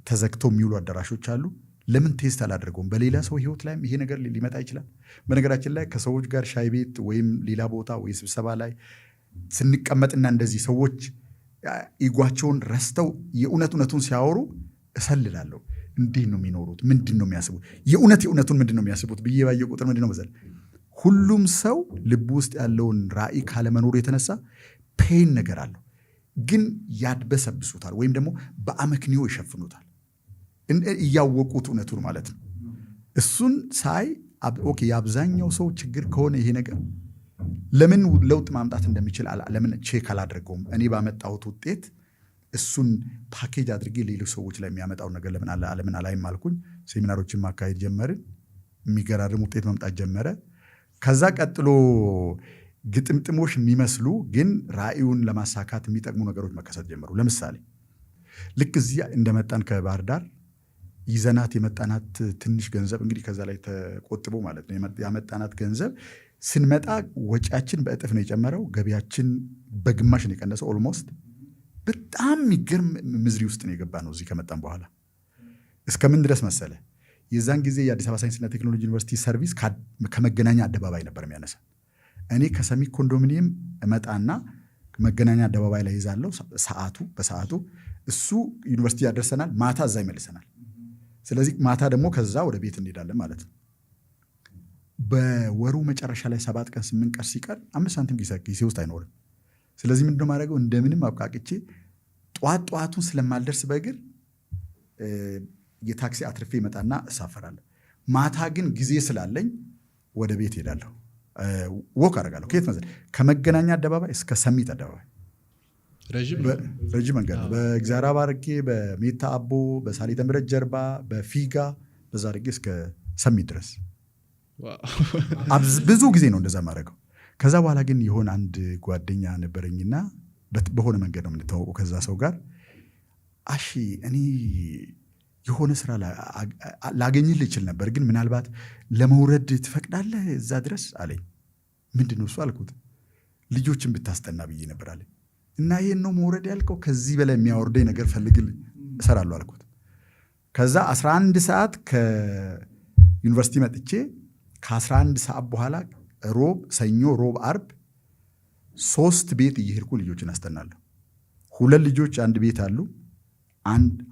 ተዘግተው የሚውሉ አዳራሾች አሉ። ለምን ቴስት አላደርገውም? በሌላ ሰው ህይወት ላይም ይሄ ነገር ሊመጣ ይችላል። በነገራችን ላይ ከሰዎች ጋር ሻይ ቤት ወይም ሌላ ቦታ ወይ ስብሰባ ላይ ስንቀመጥና እንደዚህ ሰዎች ኢጓቸውን ረስተው የእውነቱን ሲያወሩ እሰልላለሁ። እንዲህ ነው የሚኖሩት፣ ምንድን ነው የሚያስቡት? የእውነቱን ምንድን ነው የሚያስቡት ብዬ ባየ ቁጥር ምንድን ነው መሰለህ፣ ሁሉም ሰው ልብ ውስጥ ያለውን ራዕይ ካለመኖሩ የተነሳ ፔን ነገር አለው፣ ግን ያድበሰብሱታል ወይም ደግሞ በአመክንዮ ይሸፍኑታል፣ እያወቁት እውነቱን ማለት ነው። እሱን ሳይ ኦኬ የአብዛኛው ሰው ችግር ከሆነ ይሄ ነገር ለምን ለውጥ ማምጣት እንደሚችል ለምን ቼክ አላደርገውም? እኔ ባመጣሁት ውጤት እሱን ፓኬጅ አድርጌ ሌሎች ሰዎች ላይ የሚያመጣውን ነገር ለምን አላይም አልኩኝ። ሴሚናሮችን ማካሄድ ጀመርን። የሚገራርም ውጤት መምጣት ጀመረ። ከዛ ቀጥሎ ግጥምጥሞሽ የሚመስሉ ግን ራዕዩን ለማሳካት የሚጠቅሙ ነገሮች መከሰት ጀመሩ። ለምሳሌ ልክ እዚህ እንደመጣን ከባህር ዳር ይዘናት የመጣናት ትንሽ ገንዘብ እንግዲህ ከዛ ላይ ተቆጥቦ ማለት ነው ያመጣናት ገንዘብ ስንመጣ ወጪያችን በእጥፍ ነው የጨመረው። ገቢያችን በግማሽ ነው የቀነሰው። ኦልሞስት በጣም የሚገርም ምዝሪ ውስጥ ነው የገባ ነው። እዚህ ከመጣን በኋላ እስከምን ድረስ መሰለ? የዛን ጊዜ የአዲስ አበባ ሳይንስና ቴክኖሎጂ ዩኒቨርሲቲ ሰርቪስ ከመገናኛ አደባባይ ነበር የሚያነሳ። እኔ ከሰሚት ኮንዶሚኒየም እመጣና መገናኛ አደባባይ ላይ ይዛለው። በሰዓቱ እሱ ዩኒቨርሲቲ ያደርሰናል፣ ማታ እዛ ይመልሰናል። ስለዚህ ማታ ደግሞ ከዛ ወደ ቤት እንሄዳለን ማለት ነው። በወሩ መጨረሻ ላይ 7 ቀን 8 ቀን ሲቀር 5 ሳንቲም ጊዜ ውስጥ አይኖርም። ስለዚህ ምንድነው ማድረገው? እንደምንም አብቃቅቼ ጠዋቱን ስለማልደርስ በእግር የታክሲ አትርፌ ይመጣና እሳፈራለሁ። ማታ ግን ጊዜ ስላለኝ ወደ ቤት ሄዳለሁ። ወክ አደርጋለሁ። ከየት መሰለህ? ከመገናኛ አደባባይ እስከ ሰሚት አደባባይ ረጅም መንገድ ነው። በእግዚአብሔር አብ አድርጌ በሜታ አቦ፣ በሳሊተ ምሕረት ጀርባ፣ በፊጋ በዛ አድርጌ እስከ ሰሚት ድረስ ብዙ ጊዜ ነው እንደዛ ማድረገው። ከዛ በኋላ ግን የሆነ አንድ ጓደኛ ነበረኝና በሆነ መንገድ ነው የምንተዋወቀው ከዛ ሰው ጋር። አሺ እኔ የሆነ ስራ ላገኝልህ ይችል ነበር፣ ግን ምናልባት ለመውረድ ትፈቅዳለህ እዛ ድረስ አለኝ። ምንድን ነው እሱ አልኩት። ልጆችን ብታስጠና ብዬ ነበር አለኝ። እና ይሄን ነው መውረድ ያልከው? ከዚህ በላይ የሚያወርደኝ ነገር ፈልግልኝ እሰራለሁ አልኩት። ከዛ 11 ሰዓት ከዩኒቨርሲቲ መጥቼ ከ11 ሰዓት በኋላ ሰኞ፣ ሮብ፣ አርብ 3 ቤት እየሄድኩ ልጆችን አስጠናለሁ። 2 ልጆች አንድ ቤት አሉ።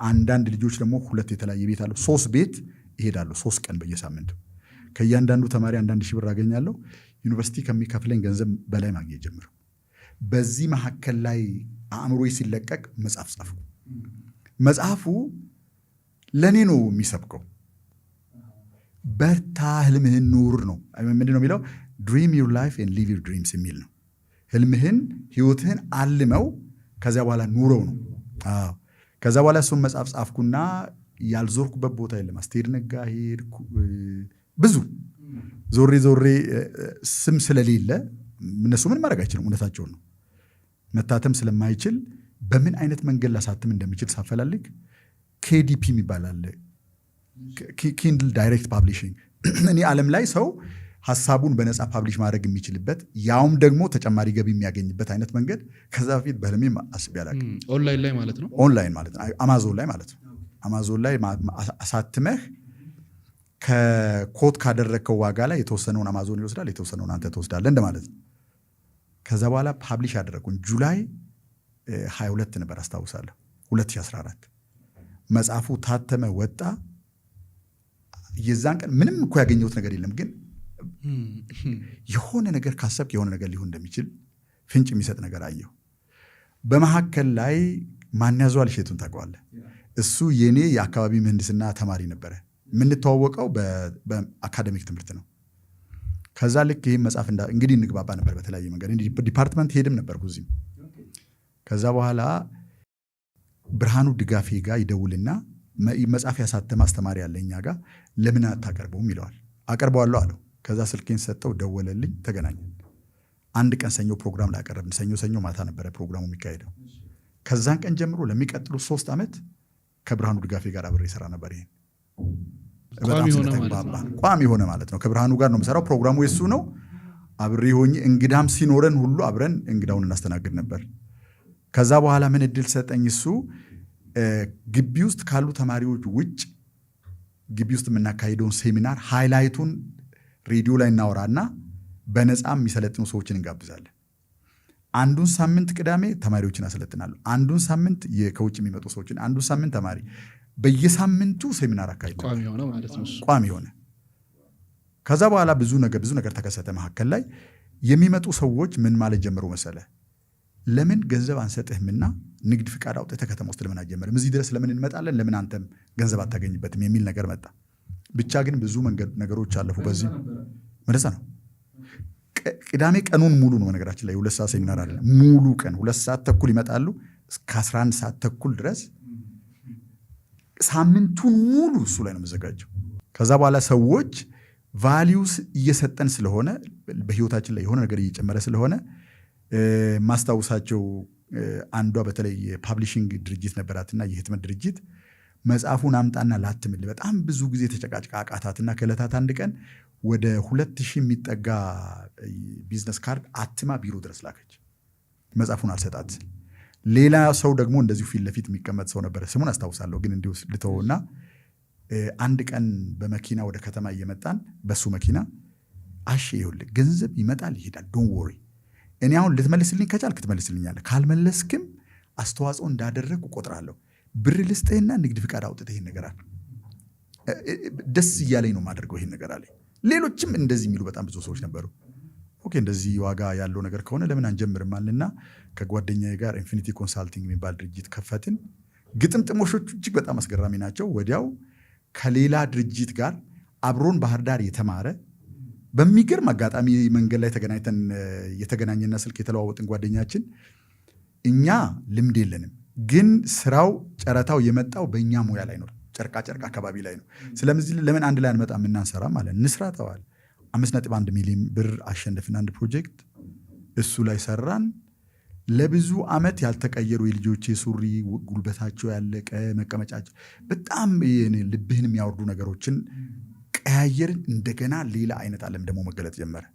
አንዳንድ ልጆች ደግሞ 2 የተለያየ ቤት አሉ። 3 ቤት ይሄዳሉ 3 ቀን በየሳምንቱ። ከእያንዳንዱ ተማሪ 1,000 ብር አገኛለሁ። ዩኒቨርሲቲ ከሚከፍለኝ ገንዘብ በላይ ማግኘት ጀምረው። በዚህ መካከል ላይ አእምሮዬ ሲለቀቅ መጽሐፍ ጻፍኩ። መጽሐፉ ለእኔ ነው የሚሰብከው። በርታ፣ ህልምህን ኑር ነው። ምንድን ነው የሚለው? ድሪም ዩር ላይፍ ኤንድ ሊቭ ዩር ድሪምስ የሚል ነው። ህልምህን ህይወትህን አልመው ከዚያ በኋላ ኑረው ነው። ከዛ በኋላ እሱን መጽሐፍ ጻፍኩና ያልዞርኩበት ቦታ የለም። አስቴር ነጋ ሄድኩ፣ ብዙ ዞሬ ስም ስለሌለ እነሱ ምን ማድረግ አይችልም። እውነታቸውን ነው። መታተም ስለማይችል በምን አይነት መንገድ ላሳትም እንደሚችል ሳፈላልግ KDP የሚባል አለ፣ ኪንድል ዳይሬክት ፓብሊሽንግ። እኔ ዓለም ላይ ሰው ሀሳቡን በነፃ ፓብሊሽ ማድረግ የሚችልበት ያውም ደግሞ ተጨማሪ ገቢ የሚያገኝበት አይነት መንገድ ከዛ በፊት በህልሜ አስቤ አላውቅም። ኦንላይን ላይ ማለት ነው። ኦንላይን ማለት ነው። አማዞን ላይ ማለት ነው። አማዞን ላይ አሳትመህ ከኮት ካደረግከው ዋጋ ላይ የተወሰነውን አማዞን ይወስዳል፣ የተወሰነውን አንተ ትወስዳለህ እንደማለት ነው። ከዛ በኋላ ፓብሊሽ ያደረጉን ጁላይ 22 ነበር አስታውሳለሁ 2014 መጽሐፉ ታተመ ወጣ። የዛን ቀን ምንም እኮ ያገኘሁት ነገር የለም፣ ግን የሆነ ነገር ካሰብክ የሆነ ነገር ሊሆን እንደሚችል ፍንጭ የሚሰጥ ነገር አየሁ። በመካከል ላይ ማን ያዘዋል? እሸቱን ታውቀዋለህ? እሱ የኔ የአካባቢ ምህንድስና ተማሪ ነበረ። የምንተዋወቀው በአካደሚክ ትምህርት ነው። ከዛ ልክ ይህ መጽሐፍ እንግዲህ እንግባባ ነበር በተለያየ መንገድ። ዲፓርትመንት ሄድም ነበርኩ እዚህም። ከዛ በኋላ ብርሃኑ ድጋፌ ጋር ይደውልና መጽሐፍ ያሳተመ አስተማሪ ያለ እኛ ጋር ለምን አታቀርበውም ይለዋል። አቀርበዋለሁ አለው። ከዛ ስልኬን ሰጠው፣ ደወለልኝ፣ ተገናኘን። አንድ ቀን ሰኞ ፕሮግራም ላይ አቀረብን። ሰኞ ማታ ነበረ ፕሮግራሙ የሚካሄደው። ከዛን ቀን ጀምሮ ለሚቀጥሉ 3 ዓመት ከብርሃኑ ድጋፌ ጋር አብሬ ይሰራ ነበር። ይሄን ቋሚ ሆነ ማለት ነው። ከብርሃኑ ጋር ነው የምሰራው። ፕሮግራሙ የሱ ነው። አብሬ ሆኜ እንግዳም ሲኖረን ሁሉ አብረን እንግዳውን እናስተናግድ ነበር። ከዛ በኋላ ምን እድል ሰጠኝ እሱ፣ ግቢ ውስጥ ካሉ ተማሪዎች ውጭ ግቢ ውስጥ የምናካሄደውን ሴሚናር ሃይላይቱን ሬዲዮ ላይ እናወራና በነፃም የሚሰለጥኑ ሰዎችን እንጋብዛለን። አንዱን ሳምንት ቅዳሜ ተማሪዎችን አሰለጥናለሁ። አንዱን ሳምንት ከውጭ የሚመጡ ሰዎችን፣ አንዱን ሳምንት ተማሪ፣ በየሳምንቱ ሴሚናር አካሄድ ቋሚ ሆነ። ከዛ በኋላ ብዙ ነገር ተከሰተ። መካከል ላይ የሚመጡ ሰዎች ምን ማለት ጀመሩ መሰለ፣ ለምን ገንዘብ አንሰጥህምና ንግድ ፍቃድ አውጥተህ ከተማ ውስጥ ለምን አትጀምርም? እዚህ ድረስ ለምን እንመጣለን? ለምን አንተም ገንዘብ አታገኝበትም? የሚል ነገር መጣ። ብቻ ግን ብዙ ነገሮች አለፉ። በዚህ መደሳ ነው። ቅዳሜ ቀኑን ሙሉ ነው ነገራችን ላይ 2 ሰዓት ሴሚናር አለ። ሙሉ ቀን 2 ሰዓት ተኩል ይመጣሉ እስከ 11 ሰዓት ተኩል ድረስ ሳምንቱን ሙሉ እሱ ላይ ነው የምዘጋጀው። ከዛ በኋላ ሰዎች ቫሊዩስ እየሰጠን ስለሆነ በህይወታችን ላይ የሆነ ነገር እየጨመረ ስለሆነ ማስታውሳቸው አንዷ በተለይ የፓብሊሽንግ ድርጅት ነበራትና የህትመት ድርጅት መጽሐፉን አምጣና ላትምልህ በጣም ብዙ ጊዜ ተጨቃጭቃ አቃታትና ከዕለታት አንድ ቀን ወደ 2000 የሚጠጋ ቢዝነስ ካርድ አትማ ቢሮ ድረስ ላከች። መጽሐፉን አልሰጣት። ሌላ ሰው ደግሞ እንደዚሁ ፊት ለፊት የሚቀመጥ ሰው ነበረ። ስሙን አስታውሳለሁ ግን እንዲሁ ልተውና አንድ ቀን በመኪና ወደ ከተማ እየመጣን በሱ መኪና አሼ ይኸውልህ ገንዘብ ይመጣል ይሄዳል፣ ዶንት ወሪ፣ እኔ አሁን ልትመልስልኝ ከቻልክ ትመልስልኛለህ፣ ካልመለስክም አስተዋጽኦ እንዳደረግ እቆጥራለሁ፣ ብር ልስጥህና ንግድ ፍቃድ አውጥተህ ይሄን ነገር አለ። ደስ እያለኝ ነው የማደርገው ይሄን ነገር አለ። ሌሎችም እንደዚህ የሚሉ በጣም ብዙ ሰዎች ነበሩ። ኦኬ እንደዚህ ዋጋ ያለው ነገር ከሆነ ለምን አንጀምርም አልና ከጓደኛዬ ጋር ኢንፊኒቲ ኮንሳልቲንግ የሚባል ድርጅት ከፈትን። ግጥምጥሞሾቹ እጅግ በጣም አስገራሚ ናቸው። ወዲያው ከሌላ ድርጅት ጋር አብሮን ባህር ዳር የተማረ በሚገርም አጋጣሚ መንገድ ላይ ተገናኝተን የተገናኘና ስልክ የተለዋወጥን ጓደኛችን፣ እኛ ልምድ የለንም ግን ስራው ጨረታው የመጣው በእኛ ሙያ ላይ ነው፣ ጨርቃ አካባቢ ላይ ነው። ስለዚህ ለምን አንድ ላይ አንመጣ የምናንሰራ ማለት እንስራ ተባለ። 5.1 ሚሊዮን ብር አሸነፍን። አንድ ፕሮጀክት እሱ ላይ ሰራን። ለብዙ ዓመት ያልተቀየሩ የልጆቼ ሱሪ ጉልበታቸው ያለቀ መቀመጫቸው በጣም ልብህን የሚያወርዱ ነገሮችን ቀያየርን። እንደገና ሌላ አይነት ዓለም ደግሞ መገለጥ ጀመረ።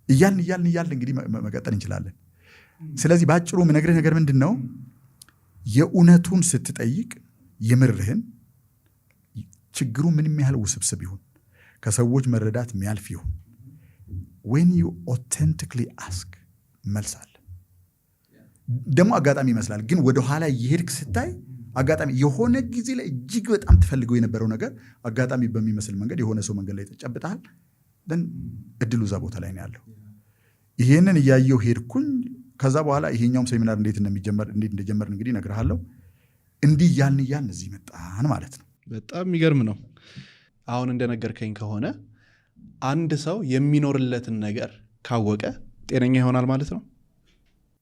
እያልን እንግዲህ መቀጠል እንችላለን። ስለዚህ በአጭሩ የምነግርህ ነገር ምንድን ነው? የእውነቱን ስትጠይቅ የምርህን ችግሩ ምንም ያህል ውስብስብ ይሁን ከሰዎች መረዳት የሚያልፍ ይሁን when you authentically ask መልስ አለ። ደግሞ አጋጣሚ ይመስላል ግን ወደኋላ እየሄድክ ስታይ አጋጣሚ የሆነ ጊዜ ላይ እጅግ በጣም ትፈልገው የነበረው ነገር አጋጣሚ በሚመስል መንገድ የሆነ ሰው መንገድ ላይ ተጨብጠሃል። እድሉ እዛ ቦታ ላይ ነው ያለው። ይሄንን እያየው ሄድኩኝ። ከዛ በኋላ ይሄኛውም ሴሚናር እንዴት እንደጀመር እንግዲህ እነግርሃለሁ። እንዲህ እያልን እዚህ መጣን ማለት ነው። በጣም የሚገርም ነው። አሁን እንደነገርከኝ ከሆነ አንድ ሰው የሚኖርለትን ነገር ካወቀ ጤነኛ ይሆናል ማለት ነው።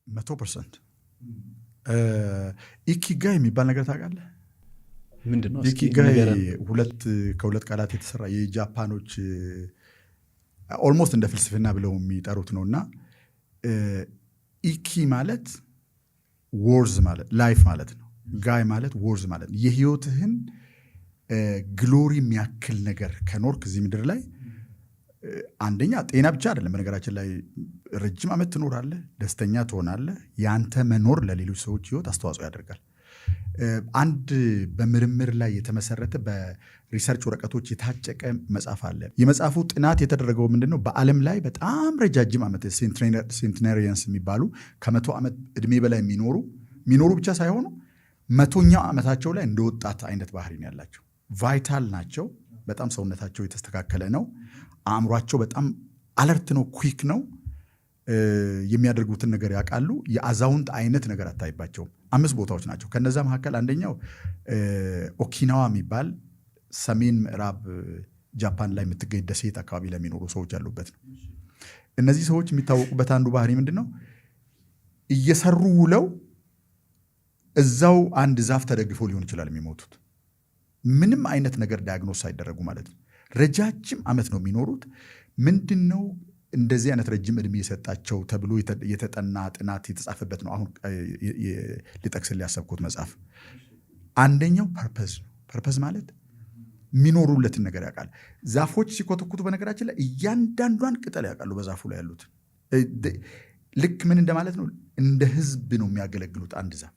100%። ኢኪጋይ የሚባል ነገር ታውቃለህ? ምንድን ነው ኢኪጋይ? ከሁለት ቃላት የተሰራ የጃፓኖች ኦልሞስት እንደ ፍልስፍና ብለው የሚጠሩት ነውና ኢኪ ማለት ወርዝ ማለት ላይፍ ማለት ነው። ጋይ ማለት ወርዝ ማለት ነው። የህይወትህን ግሎሪ የሚያክል ነገር ከኖርክ እዚህ ምድር ላይ አንደኛ ጤና ብቻ አይደለም። በነገራችን ላይ ረጅም ዓመት ትኖራለህ፣ ደስተኛ ትሆናለህ። ያንተ መኖር ለሌሎች ሰዎች ህይወት አስተዋጽኦ ያደርጋል። አንድ በምርምር ላይ የተመሰረተ በሪሰርች ወረቀቶች የታጨቀ መጽሐፍ አለ። የመጽሐፉ ጥናት የተደረገው ምንድነው? በዓለም ላይ በጣም ረጃጅም ዓመት ሴንቲነሪየንስ የሚባሉ ከ100 ዓመት ዕድሜ በላይ የሚኖሩ ብቻ ሳይሆኑ 100ኛው ዓመታቸው ላይ እንደ ወጣት አይነት ባህሪ ነው ያላቸው። ቫይታል ናቸው። በጣም ሰውነታቸው የተስተካከለ ነው። አእምሯቸው በጣም አለርት ነው፣ ኩዊክ ነው። የሚያደርጉትን ነገር ያውቃሉ። የአዛውንት አይነት ነገር አታይባቸውም። 5 ቦታዎች ናቸው። ከነዛ መካከል አንደኛው ኦኪናዋ የሚባል ሰሜን ምዕራብ ጃፓን ላይ የምትገኝ ደሴት አካባቢ ለሚኖሩ ሰዎች ያሉበት ነው። እነዚህ ሰዎች የሚታወቁበት አንዱ ባህሪ ምንድን ነው? እየሰሩ ውለው እዛው አንድ ዛፍ ተደግፈው ሊሆን ይችላል የሚሞቱት። ምንም አይነት ነገር ዳያግኖስ ሳይደረጉ ማለት ነው። ረጃጅም ዓመት ነው የሚኖሩት። ምንድን ነው እንደዚህ አይነት ረጅም ዕድሜ የሰጣቸው ተብሎ የተጠና ጥናት የተጻፈበት ነው። አሁን ሊጠቅስልህ ያሰብኩት መጽሐፍ አንደኛው ፐርፐዝ ነው። ፐርፐዝ ማለት የሚኖሩለትን ነገር ያውቃል። ዛፎች ሲኮተኩቱ በነገራችን ላይ እያንዳንዷን ቅጠል ያውቃሉ። በዛፉ ላይ ያሉት ልክ ምን እንደማለት ነው? እንደ ህዝብ ነው የሚያገለግሉት። አንድ ዛፍ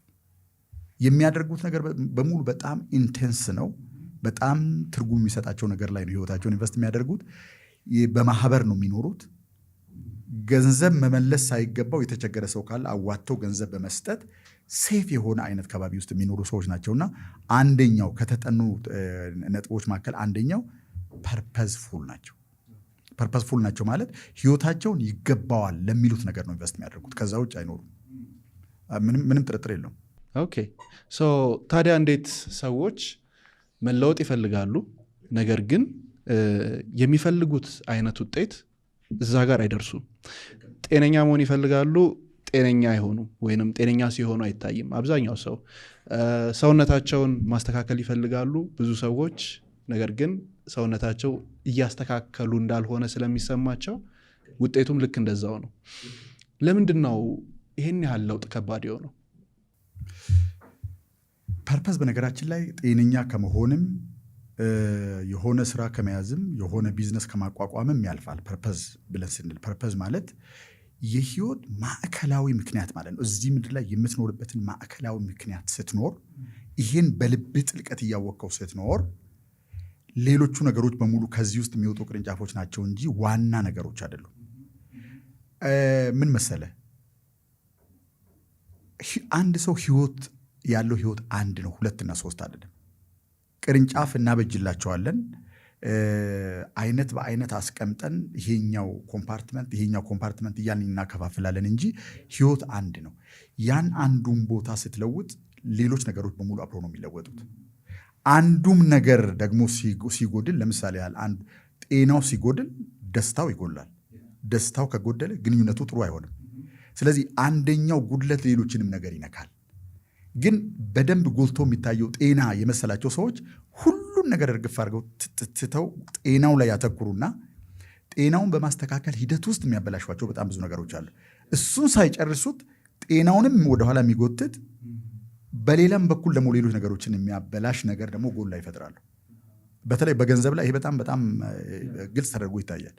የሚያደርጉት ነገር በሙሉ በጣም ኢንቴንስ ነው። በጣም ትርጉም የሚሰጣቸው ነገር ላይ ነው ህይወታቸውን ኢንቨስት የሚያደርጉት። በማህበር ነው የሚኖሩት። ገንዘብ መመለስ ሳይገባው የተቸገረ ሰው ካለ አዋጥተው ገንዘብ በመስጠት ሴፍ የሆነ አይነት ከባቢ ውስጥ የሚኖሩ ሰዎች ናቸውና አንደኛው ከተጠኑ ነጥቦች መካከል አንደኛው ፐርፐዝፉል ናቸው። ፐርፐዝፉል ናቸው ማለት ህይወታቸውን ይገባዋል ለሚሉት ነገር ነው ኢንቨስት የሚያደርጉት። ከዛ ውጭ አይኖሩም። ምንም ጥርጥር የለውም። ኦኬ ሶ ታዲያ እንዴት ሰዎች መለወጥ ይፈልጋሉ፣ ነገር ግን የሚፈልጉት አይነት ውጤት እዛ ጋር አይደርሱም? ጤነኛ መሆን ይፈልጋሉ፣ ጤነኛ አይሆኑም፣ ወይንም ጤነኛ ሲሆኑ አይታይም። አብዛኛው ሰው ሰውነታቸውን ማስተካከል ይፈልጋሉ ብዙ ሰዎች፣ ነገር ግን ሰውነታቸው እያስተካከሉ እንዳልሆነ ስለሚሰማቸው ውጤቱም ልክ እንደዛው ነው። ለምንድን ነው ይህን ያህል ለውጥ ከባድ የሆነው? ፐርፐዝ በነገራችን ላይ ጤነኛ ከመሆንም የሆነ ስራ ከመያዝም የሆነ ቢዝነስ ከማቋቋምም ያልፋል። ፐርፐዝ ብለን ስንል ፐርፐዝ ማለት የህይወት ማዕከላዊ ምክንያት ማለት ነው። እዚህ ምድር ላይ የምትኖርበትን ማዕከላዊ ምክንያት ስትኖር፣ ይህን በልብ ጥልቀት እያወቀው ስትኖር፣ ሌሎቹ ነገሮች በሙሉ ከዚህ ውስጥ የሚወጡ ቅርንጫፎች ናቸው እንጂ ዋና ነገሮች አይደሉም። ምን መሰለ፣ አንድ ሰው ህይወት ያለው ህይወት አንድ ነው፣ 2 እና 3 አይደለም። ቅርንጫፍ እናበጅላቸዋለን አይነት በአይነት አስቀምጠን ይሄኛው ኮምፓርትመንት እያልን እናከፋፍላለን እንጂ ህይወት አንድ ነው። ያን አንዱን ቦታ ስትለውጥ ሌሎች ነገሮች በሙሉ አብረው ነው የሚለወጡት። አንዱም ነገር ደግሞ ሲጎድል፣ ለምሳሌ ያህል ጤናው ሲጎድል ደስታው ይጎላል። ደስታው ከጎደለ ግንኙነቱ ጥሩ አይሆንም። ስለዚህ አንደኛው ጉድለት ሌሎችንም ነገር ይነካል። ግን በደንብ ጎልቶ የሚታየው ጤና የመሰላቸው ሰዎች ሁሉን ነገር እርግፍ አድርገው ትተው ጤናው ላይ ያተኩሩና ጤናውን በማስተካከል ሂደት ውስጥ የሚያበላሿቸው በጣም ብዙ ነገሮች አሉ። እሱን ሳይጨርሱት ጤናውንም ወደኋላ የሚጎትት በሌላም በኩል ደግሞ ሌሎች ነገሮችን የሚያበላሽ ነገር ደግሞ ጎላ ይፈጥራሉ። በተለይ በገንዘብ ላይ ይሄ በጣም በጣም ግልጽ ተደርጎ ይታያል።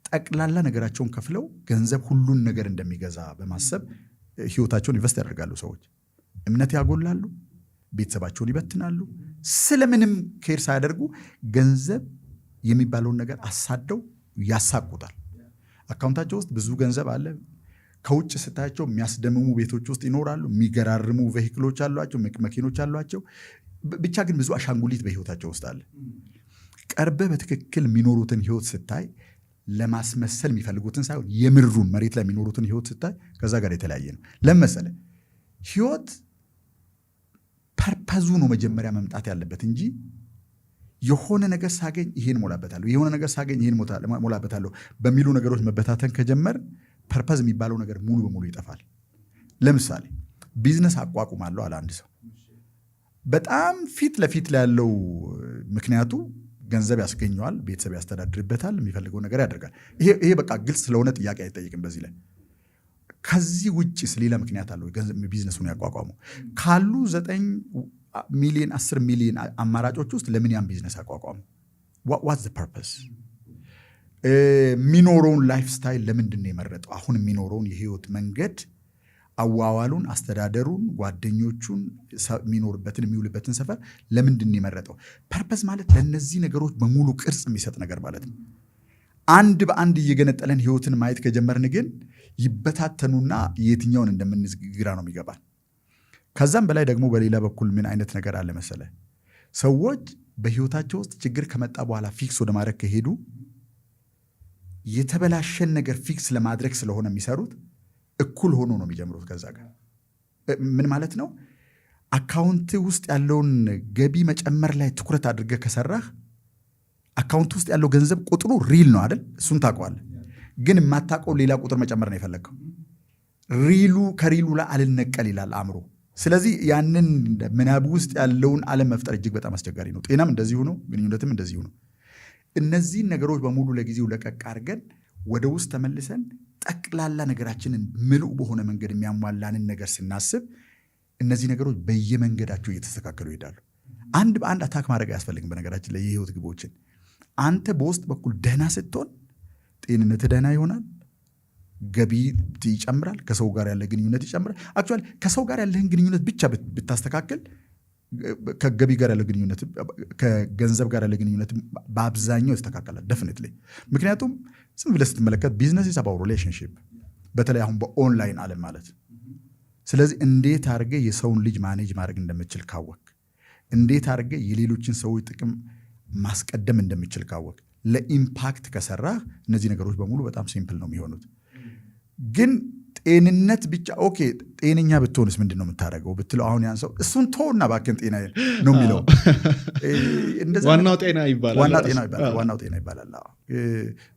ጠቅላላ ነገራቸውን ከፍለው ገንዘብ ሁሉን ነገር እንደሚገዛ በማሰብ ህይወታቸውን ኢንቨስት ያደርጋሉ። ሰዎች እምነት ያጎላሉ፣ ቤተሰባቸውን ይበትናሉ። ስለምንም ኬር ሳያደርጉ ገንዘብ የሚባለውን ነገር አሳደው ያሳቁታል። አካውንታቸው ውስጥ ብዙ ገንዘብ አለ። ከውጭ ስታያቸው የሚያስደምሙ ቤቶች ውስጥ ይኖራሉ። የሚገራርሙ ቬሂክሎች አሏቸው፣ መኪኖች አሏቸው። ብቻ ግን ብዙ አሻንጉሊት በህይወታቸው ውስጥ አለ። ቀርበህ በትክክል የሚኖሩትን ህይወት ስታይ ለማስመሰል የሚፈልጉትን ሳይሆን የምሩን መሬት ላይ የሚኖሩትን ህይወት ስታይ ከዛ ጋር የተለያየ ነው። ለመሰለ ህይወት ፐርፐዙ ነው መጀመሪያ መምጣት ያለበት እንጂ የሆነ ነገር ሳገኝ ይሄን ሞላበታለሁ፣ የሆነ ነገር ሳገኝ ይሄን ሞላበታለሁ በሚሉ ነገሮች መበታተን ከጀመር ፐርፐዝ የሚባለው ነገር ሙሉ በሙሉ ይጠፋል። ለምሳሌ ቢዝነስ አቋቁማለሁ አለ አንድ ሰው። በጣም ፊት ለፊት ላይ ያለው ምክንያቱ ገንዘብ ያስገኘዋል፣ ቤተሰብ ያስተዳድርበታል፣ የሚፈልገው ነገር ያደርጋል። ይሄ በቃ ግልጽ ስለሆነ ጥያቄ አይጠይቅም በዚህ ላይ። ከዚህ ውጭስ ሌላ ምክንያት አለው ቢዝነሱን ያቋቋመው? ካሉ 9 ሚሊዮን 10 ሚሊዮን አማራጮች ውስጥ ለምን ያን ቢዝነስ አቋቋሙ? ዋትስ ዘ ፐርፐስ? የሚኖረውን ላይፍ ስታይል ለምንድን ነው የመረጠው? አሁን የሚኖረውን የህይወት መንገድ፣ አዋዋሉን፣ አስተዳደሩን፣ ጓደኞቹን፣ የሚኖርበትን የሚውልበትን ሰፈር ለምንድን ነው የመረጠው? ፐርፐስ ማለት ለእነዚህ ነገሮች በሙሉ ቅርጽ የሚሰጥ ነገር ማለት ነው። አንድ በአንድ እየገነጠለን ህይወትን ማየት ከጀመርን ግን ይበታተኑና የትኛውን እንደምንይዝ ግራ ነው የሚገባል። ከዛም በላይ ደግሞ በሌላ በኩል ምን አይነት ነገር አለ መሰለ፣ ሰዎች በህይወታቸው ውስጥ ችግር ከመጣ በኋላ ፊክስ ወደ ማድረግ ከሄዱ የተበላሸን ነገር ፊክስ ለማድረግ ስለሆነ የሚሰሩት እኩል ሆኖ ነው የሚጀምሩት ከዛ ጋር። ምን ማለት ነው? አካውንት ውስጥ ያለውን ገቢ መጨመር ላይ ትኩረት አድርገህ ከሰራህ አካውንት ውስጥ ያለው ገንዘብ ቁጥሩ ሪል ነው አይደል? እሱን ታውቀዋለህ። ግን የማታውቀው ሌላ ቁጥር መጨመር ነው የፈለግከው። ሪሉ ከሪሉ ላይ አልነቀል ይላል አእምሮ። ስለዚህ ያንን ምናብ ውስጥ ያለውን ዓለም መፍጠር እጅግ በጣም አስቸጋሪ ነው። ጤናም እንደዚሁ ነው፣ ግንኙነትም እንደዚሁ ነው። እነዚህን ነገሮች በሙሉ ለጊዜው ለቀቅ አድርገን ወደ ውስጥ ተመልሰን ጠቅላላ ነገራችንን ምሉዕ በሆነ መንገድ የሚያሟላንን ነገር ስናስብ እነዚህ ነገሮች በየመንገዳቸው እየተስተካከሉ ይሄዳሉ። አንድ በአንድ አታክ ማድረግ አያስፈልግም። በነገራችን ላይ የህይወት ግቦችን አንተ በውስጥ በኩል ደህና ስትሆን ጤንነት ደህና ይሆናል፣ ገቢ ይጨምራል፣ ከሰው ጋር ያለ ግንኙነት ይጨምራል። አክቹዋሊ ከሰው ጋር ያለህን ግንኙነት ብቻ ብታስተካክል ከገቢ ጋር ያለ ግንኙነት፣ ከገንዘብ ጋር ያለ ግንኙነት በአብዛኛው ይስተካከላል ደፍኒትሊ። ምክንያቱም ዝም ብለህ ስትመለከት ቢዝነስ ኢዝ አባውት ሪሌሽንሺፕ፣ በተለይ አሁን በኦንላይን ዓለም ማለት። ስለዚህ እንዴት አድርገህ የሰውን ልጅ ማኔጅ ማድረግ እንደምችል ካወቅ፣ እንዴት አድርገህ የሌሎችን ሰዎች ጥቅም ማስቀደም እንደምችል ካወቅ፣ ለኢምፓክት ከሰራህ እነዚህ ነገሮች በሙሉ በጣም ሲምፕል ነው የሚሆኑት። ግን ጤንነት ብቻ ኦኬ፣ ጤነኛ ብትሆንስ ምንድን ነው የምታደርገው ብትለው፣ አሁን ያን ሰው እሱን ተውና ባክን ጤና ነው የሚለው። ዋናው ጤና ይባላል። ዋናው ጤና ይባላል።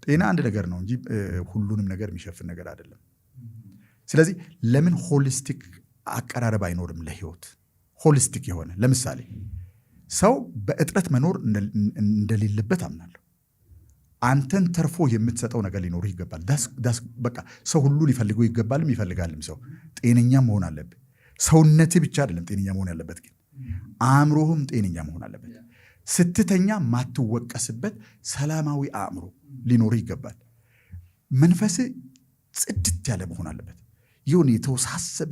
ጤና አንድ ነገር ነው እንጂ ሁሉንም ነገር የሚሸፍን ነገር አይደለም። ስለዚህ ለምን ሆሊስቲክ አቀራረብ አይኖርም ለህይወት? ሆሊስቲክ የሆነ ለምሳሌ ሰው በእጥረት መኖር እንደሌለበት አምናለሁ። አንተን ተርፎ የምትሰጠው ነገር ሊኖርህ ይገባል። በቃ ሰው ሁሉ ሊፈልገው ይገባልም ይፈልጋልም። ሰው ጤነኛ መሆን አለብህ። ሰውነትህ ብቻ አይደለም ጤነኛ መሆን ያለበት፣ ግን አእምሮህም ጤነኛ መሆን አለበት። ስትተኛ ማትወቀስበት ሰላማዊ አእምሮ ሊኖርህ ይገባል። መንፈስህ ጽድት ያለ መሆን አለበት። ይሁን የተወሳሰበ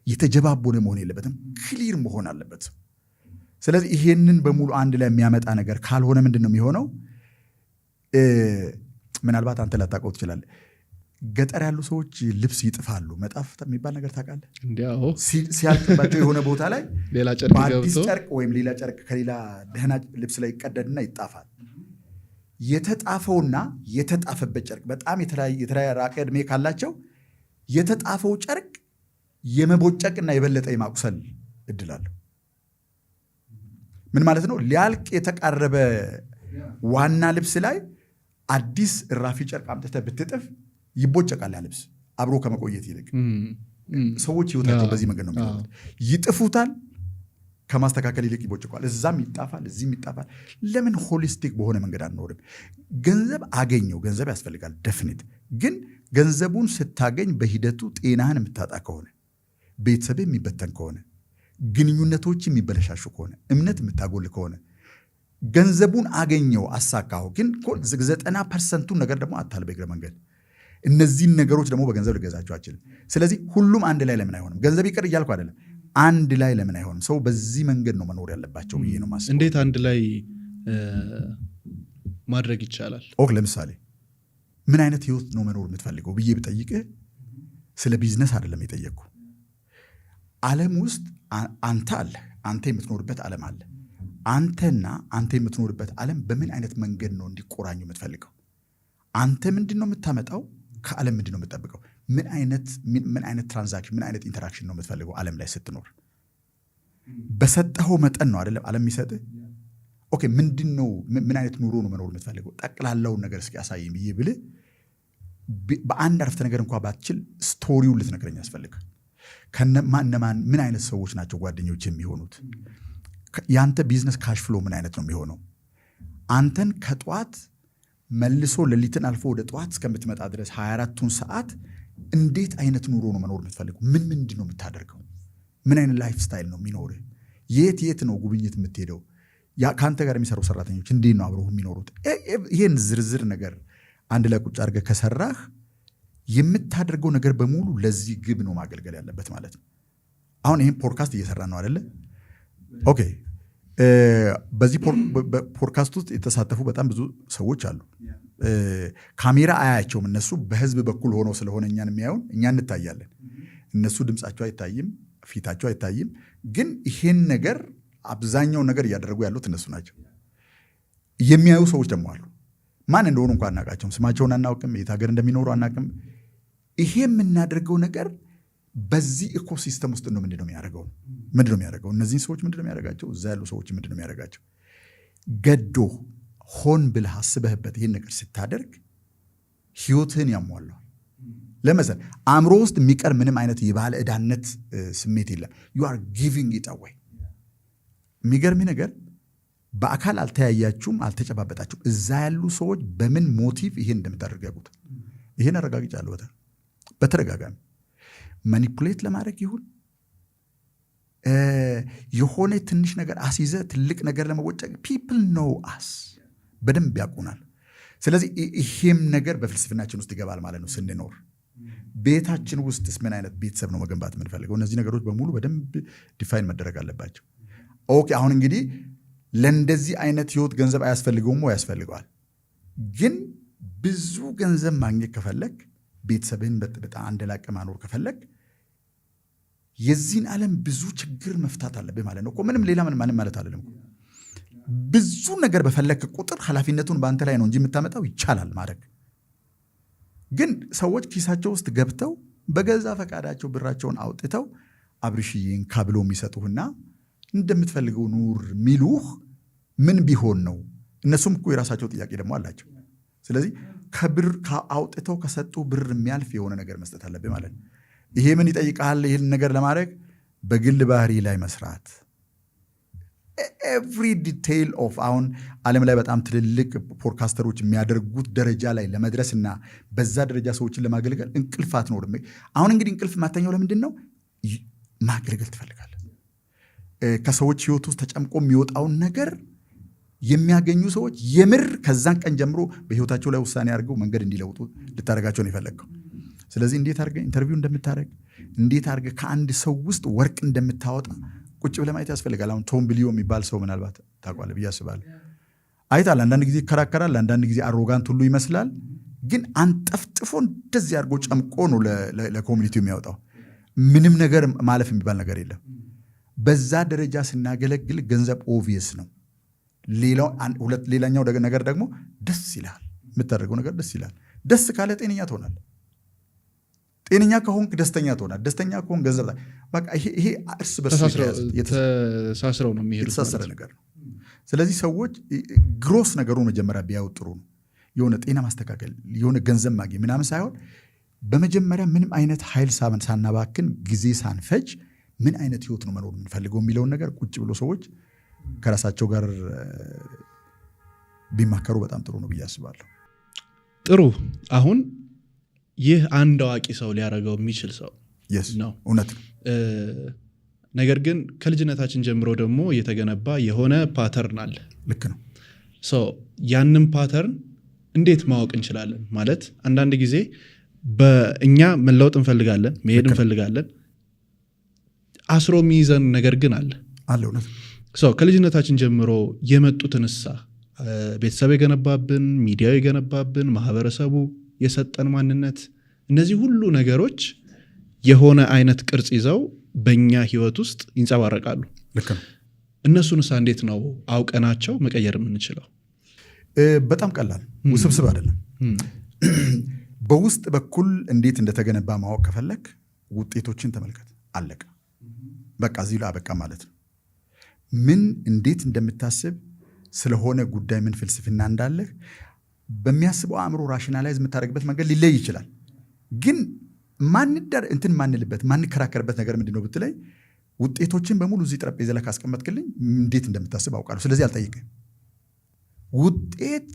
የተጀባቦነ መሆን የለበትም። ክሊር መሆን አለበት። ስለዚህ ይሄንን በሙሉ አንድ ላይ የሚያመጣ ነገር ካልሆነ ምንድን ነው የሚሆነው? ምናልባት አንተ ላታውቀው ትችላለህ። ገጠር ያሉ ሰዎች ልብስ ይጥፋሉ። መጣፍ የሚባል ነገር ታውቃለህ? ሲያልቅባቸው የሆነ ቦታ ላይ በአዲስ ጨርቅ ወይም ሌላ ጨርቅ ከሌላ ደህና ልብስ ላይ ይቀደድና ይጣፋል። የተጣፈውና የተጣፈበት ጨርቅ በጣም የተራራቀ ዕድሜ ካላቸው የተጣፈው ጨርቅ የመቦጨቅና የበለጠ የማቁሰል እድል አለው። ምን ማለት ነው? ሊያልቅ የተቃረበ ዋና ልብስ ላይ አዲስ እራፊ ጨርቅ አምጥተህ ብትጥፍ ይቦጨቃል። ያ ልብስ አብሮ ከመቆየት ይልቅ ሰዎች ህይወታቸው በዚህ መንገድ ነው የሚሆኑት። ይጥፉታል፣ ከማስተካከል ይልቅ ይቦጭቋል። እዛም ይጣፋል፣ እዚህም ይጣፋል። ለምን ሆሊስቲክ በሆነ መንገድ አንኖርም? ገንዘብ አገኘው፣ ገንዘብ ያስፈልጋል ደፍኒት። ግን ገንዘቡን ስታገኝ በሂደቱ ጤናህን የምታጣ ከሆነ፣ ቤተሰብ የሚበተን ከሆነ፣ ግንኙነቶች የሚበለሻሹ ከሆነ፣ እምነት የምታጎል ከሆነ ገንዘቡን አገኘው አሳካሁ፣ ግን 90%ቱን ነገር ደግሞ አታል በእግረ መንገድ። እነዚህን ነገሮች ደግሞ በገንዘብ ልገዛቸው አችልም። ስለዚህ ሁሉም አንድ ላይ ለምን አይሆንም? ገንዘብ ይቅር እያልኩ አይደለም፣ አንድ ላይ ለምን አይሆንም? ሰው በዚህ መንገድ ነው መኖር ያለባቸው ብዬ ነው ማስበው። እንዴት አንድ ላይ ማድረግ ይቻላል? ለምሳሌ ምን አይነት ህይወት ነው መኖር የምትፈልገው ብዬ ብጠይቅህ ስለ ቢዝነስ አይደለም የጠየቅኩ። ዓለም ውስጥ አንተ አለ፣ አንተ የምትኖርበት ዓለም አለ። አንተና አንተ የምትኖርበት ዓለም በምን አይነት መንገድ ነው እንዲቆራኙ የምትፈልገው? አንተ ምንድን ነው የምታመጣው? ከዓለም ምንድን ነው የምትጠብቀው? ምን አይነት ትራንዛክሽን፣ ምን አይነት ኢንተራክሽን ነው የምትፈልገው ዓለም ላይ ስትኖር? በሰጠኸው መጠን ነው አይደለም ዓለም የሚሰጥህ። ምንድን ነው ምን አይነት ኑሮ ነው መኖር የምትፈልገው? ጠቅላላውን ነገር እስኪ ያሳየኝ ብዬ ብልህ በአንድ አረፍተ ነገር እንኳ ባትችል ስቶሪውን ልትነግረኝ ያስፈልጋል። ከነማን ምን አይነት ሰዎች ናቸው ጓደኞች የሚሆኑት? ያንተ ቢዝነስ ካሽ ፍሎ ምን አይነት ነው የሚሆነው? አንተን ከጠዋት መልሶ ሌሊትን አልፎ ወደ ጠዋት እስከምትመጣ ድረስ 24ቱን ሰዓት እንዴት አይነት ኑሮ ነው መኖር የምትፈልገው? ምንድን ነው የምታደርገው? ምን አይነት ላይፍ ስታይል ነው የሚኖርህ? የት ነው ጉብኝት የምትሄደው? ከአንተ ጋር የሚሰሩ ሰራተኞች እንዴት ነው አብረው የሚኖሩት? ይሄን ዝርዝር ነገር አንድ ላይ ቁጭ አድርገህ ከሰራህ የምታደርገው ነገር በሙሉ ለዚህ ግብ ነው ማገልገል ያለበት ማለት ነው። አሁን ይህን ፖድካስት እየሰራ ነው አይደለ? ኦኬ። በዚህ ፖድካስት ውስጥ የተሳተፉ በጣም ብዙ ሰዎች አሉ። ካሜራ አያቸውም። እነሱ በህዝብ በኩል ሆነው ስለሆነ እኛን የሚያዩን፣ እኛ እንታያለን። እነሱ ድምፃቸው አይታይም፣ ፊታቸው አይታይም። ግን ይሄን ነገር አብዛኛው ነገር እያደረጉ ያሉት እነሱ ናቸው። የሚያዩ ሰዎች ደግሞ አሉ። ማን እንደሆኑ እንኳን አናውቃቸውም። ስማቸውን አናውቅም። የት ሀገር እንደሚኖሩ አናውቅም። ይሄ የምናደርገው ነገር በዚህ ኢኮሲስተም ውስጥ ነው። ምንድን ነው የሚያደርገው? እነዚህን ሰዎች ምንድን ነው የሚያደርጋቸው? እዛ ያሉ ሰዎች ምንድን ነው የሚያደርጋቸው? ገዶ ሆን ብለህ አስበህበት ይህን ነገር ስታደርግ ህይወትህን ያሟላል። ለመሰል አእምሮ ውስጥ የሚቀር ምንም አይነት የባለ ዕዳነት ስሜት የለም። ዩ አር ጊቪንግ ኢት አዌይ። የሚገርም ነገር በአካል አልተያያችሁም፣ አልተጨባበጣችሁም። እዛ ያሉ ሰዎች በምን ሞቲቭ ይሄን እንደምታደርግ ያውቁት። ይሄን አረጋግጫለሁ በተደጋጋሚ ማኒፑሌት ለማድረግ ይሁን የሆነ ትንሽ ነገር አስይዘ ትልቅ ነገር ለመወጨቅ ፒፕል ኖው አስ በደንብ ያውቁናል። ስለዚህ ይሄም ነገር በፍልስፍናችን ውስጥ ይገባል ማለት ነው። ስንኖር ቤታችን ውስጥስ ምን አይነት ቤተሰብ ነው መገንባት የምንፈልገው? እነዚህ ነገሮች በሙሉ በደንብ ዲፋይን መደረግ አለባቸው። ኦኬ፣ አሁን እንግዲህ ለእንደዚህ አይነት ህይወት ገንዘብ አያስፈልገውም ወይ? ያስፈልገዋል። ግን ብዙ ገንዘብ ማግኘት ከፈለግ፣ ቤተሰብህን በጣም አንደላቀ ማኖር ከፈለግ የዚህን ዓለም ብዙ ችግር መፍታት አለብህ ማለት ነው። ምንም ሌላ ምንም ማለት አይደለም። ብዙ ነገር በፈለክ ቁጥር ኃላፊነቱን በአንተ ላይ ነው እንጂ የምታመጣው ይቻላል ማድረግ። ግን ሰዎች ኪሳቸው ውስጥ ገብተው በገዛ ፈቃዳቸው ብራቸውን አውጥተው አብርሽዬን ካብሎ የሚሰጡህና እንደምትፈልገው ኑር ሚሉህ ምን ቢሆን ነው? እነሱም እኮ የራሳቸው ጥያቄ ደግሞ አላቸው። ስለዚህ ከብር አውጥተው ከሰጡ ብር የሚያልፍ የሆነ ነገር መስጠት አለብህ ማለት ነው። ይሄ ምን ይጠይቃል? ይህን ነገር ለማድረግ በግል ባህሪ ላይ መስራት ኤቭሪ ዲቴይል ኦፍ አሁን ዓለም ላይ በጣም ትልልቅ ፖድካስተሮች የሚያደርጉት ደረጃ ላይ ለመድረስና በዛ ደረጃ ሰዎችን ለማገልገል እንቅልፍ አትኖርም። አሁን እንግዲህ እንቅልፍ ማተኛው ለምንድን ነው? ማገልገል ትፈልጋለህ። ከሰዎች ህይወት ውስጥ ተጨምቆ የሚወጣውን ነገር የሚያገኙ ሰዎች የምር ከዛን ቀን ጀምሮ በህይወታቸው ላይ ውሳኔ አድርገው መንገድ እንዲለውጡ ልታደርጋቸው ነው የፈለግከው። ስለዚህ እንዴት አድርገህ ኢንተርቪው እንደምታደርግ፣ እንዴት አድርገህ ከአንድ ሰው ውስጥ ወርቅ እንደምታወጣ ቁጭ ብለህ ማየት ያስፈልጋል። አሁን ቶም ቢሊዮ የሚባል ሰው ምናልባት ታውቃለህ ብዬ አስባለሁ። አይታል። አንዳንድ ጊዜ ይከራከራል፣ አንዳንድ ጊዜ አሮጋንት ሁሉ ይመስላል። ግን አንጠፍጥፎ እንደዚህ አድርጎ ጨምቆ ነው ለኮሚኒቲው የሚያወጣው። ምንም ነገር ማለፍ የሚባል ነገር የለም። በዛ ደረጃ ስናገለግል ገንዘብ ኦቪየስ ነው። ሌላኛው ነገር ደግሞ ደስ ይላል። የምታደርገው ነገር ደስ ይላል። ደስ ካለ ጤነኛ ትሆናለህ። ጤነኛ ከሆንክ ደስተኛ ትሆናለህ። ደስተኛ ከሆንክ ገንዘብ በቃ ይሄ እርስ በርስ ተሳስረው ነው የሚሄዱት። የተሳሰረ ነገር ነው። ስለዚህ ሰዎች ግሮስ ነገሩን መጀመሪያ ቢያዩት ጥሩ ነው። የሆነ ጤና ማስተካከል፣ የሆነ ገንዘብ ማግኘት ምናምን ሳይሆን በመጀመሪያ ምንም አይነት ኃይል ሳናባክን ጊዜ ሳንፈጅ ምን አይነት ህይወት ነው መኖር የምንፈልገው የሚለውን ነገር ቁጭ ብሎ ሰዎች ከራሳቸው ጋር ቢማከሩ በጣም ጥሩ ነው ብዬ አስባለሁ። ጥሩ። አሁን ይህ አንድ አዋቂ ሰው ሊያደርገው የሚችል ሰው ነው፣ እውነት ነው። ነገር ግን ከልጅነታችን ጀምሮ ደግሞ የተገነባ የሆነ ፓተርን አለ። ልክ ነው። ያንን ፓተርን እንዴት ማወቅ እንችላለን? ማለት አንዳንድ ጊዜ በእኛ መለወጥ እንፈልጋለን፣ መሄድ እንፈልጋለን፣ አስሮ የሚይዘን ነገር ግን አለ። እውነት። ከልጅነታችን ጀምሮ የመጡትንሳ ቤተሰብ የገነባብን፣ ሚዲያው የገነባብን፣ ማህበረሰቡ የሰጠን ማንነት፣ እነዚህ ሁሉ ነገሮች የሆነ አይነት ቅርጽ ይዘው በእኛ ህይወት ውስጥ ይንጸባረቃሉ። ልክ ነው። እነሱንሳ እንዴት ነው አውቀናቸው መቀየር የምንችለው? በጣም ቀላል፣ ውስብስብ አይደለም። በውስጥ በኩል እንዴት እንደተገነባ ማወቅ ከፈለክ ውጤቶችን ተመልከት። አለቀ። በቃ እዚህ ላይ አበቃ ማለት ነው። ምን እንዴት እንደምታስብ ስለሆነ ጉዳይ ምን ፍልስፍና እንዳለህ በሚያስበው አእምሮ ራሽናላይዝ የምታደርግበት መንገድ ሊለይ ይችላል። ግን ማንከራከርበት ነገር ምንድን ነው ብትለይ ውጤቶችን በሙሉ እዚህ ጠረጴዛ ላይ ካስቀመጥክልኝ እንዴት እንደምታስብ አውቃለሁ። ስለዚህ አልጠይቅም። ውጤት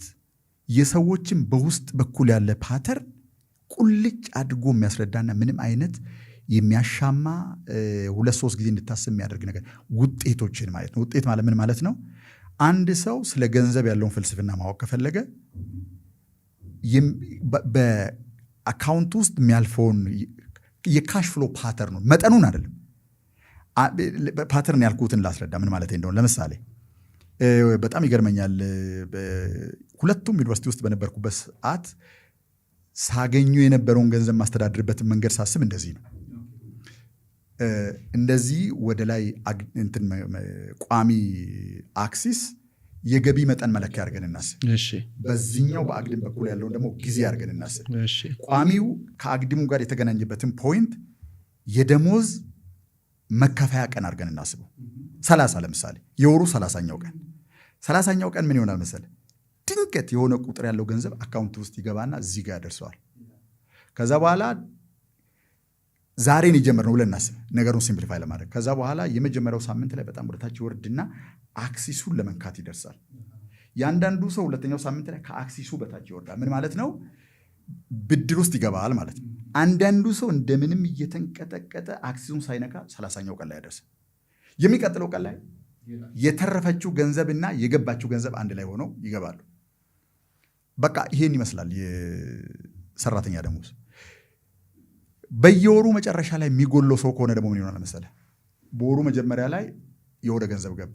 የሰዎችን በውስጥ በኩል ያለ ፓተርን ቁልጭ አድርጎ የሚያስረዳና ምንም አይነት የሚያሻማ 2-3 ጊዜ እንድታስብ የሚያደርግ ነገር ውጤቶችን ማለት ነው። ውጤት ማለት ምን ማለት ነው? አንድ ሰው ስለ ገንዘብ ያለውን ፍልስፍና ማወቅ ከፈለገ በአካውንት ውስጥ የሚያልፈውን የካሽ ፍሎ ፓተርኑን መጠኑን አይደለም። ፓተርን ያልኩትን ላስረዳ ምን ማለት እንደሆነ። ለምሳሌ በጣም ይገርመኛል። ሁለቱም ዩኒቨርሲቲ ውስጥ በነበርኩበት ሰዓት ሳገኙ የነበረውን ገንዘብ ማስተዳድርበትን መንገድ ሳስብ እንደዚህ ነው። እንደዚህ ወደ ላይ ቋሚ አክሲስ የገቢ መጠን መለኪያ አድርገን እናስብ። በዚህኛው በአግድም በኩል ያለውን ደግሞ ጊዜ አድርገን እናስብ። ቋሚው ከአግድሙ ጋር የተገናኘበትን ፖይንት የደሞዝ መከፈያ ቀን አድርገን እናስበው። 30 ለምሳሌ የወሩ 30ኛው ቀን 30ኛው ቀን ምን ይሆናል መሰለ? ድንገት የሆነ ቁጥር ያለው ገንዘብ አካውንት ውስጥ ይገባና እዚህ ጋር ያደርሰዋል። ከዛ በኋላ ዛሬን የጀመርነው ብለን እናስብ፣ ነገሩን ሲምፕሊፋይ ለማድረግ። ከዛ በኋላ የመጀመሪያው ሳምንት ላይ በጣም ወደታች ይወርድና አክሲሱን ለመንካት ይደርሳል። ያንዳንዱ ሰው ሁለተኛው ሳምንት ላይ ከአክሲሱ በታች ይወርዳል። ምን ማለት ነው? ብድር ውስጥ ይገባል ማለት ነው። አንዳንዱ ሰው እንደምንም እየተንቀጠቀጠ አክሲሱን ሳይነካ 30ኛው ቀን ላይ ያደርሳል። የሚቀጥለው ቀን ላይ የተረፈችው ገንዘብና የገባችው ገንዘብ አንድ ላይ ሆነው ይገባሉ። በቃ ይሄን ይመስላል የሰራተኛ ደሞዝ። በየወሩ መጨረሻ ላይ የሚጎለው ሰው ከሆነ ደግሞ ምን ይሆናል መሰለህ? በወሩ መጀመሪያ ላይ የወደ ገንዘብ ገባ፣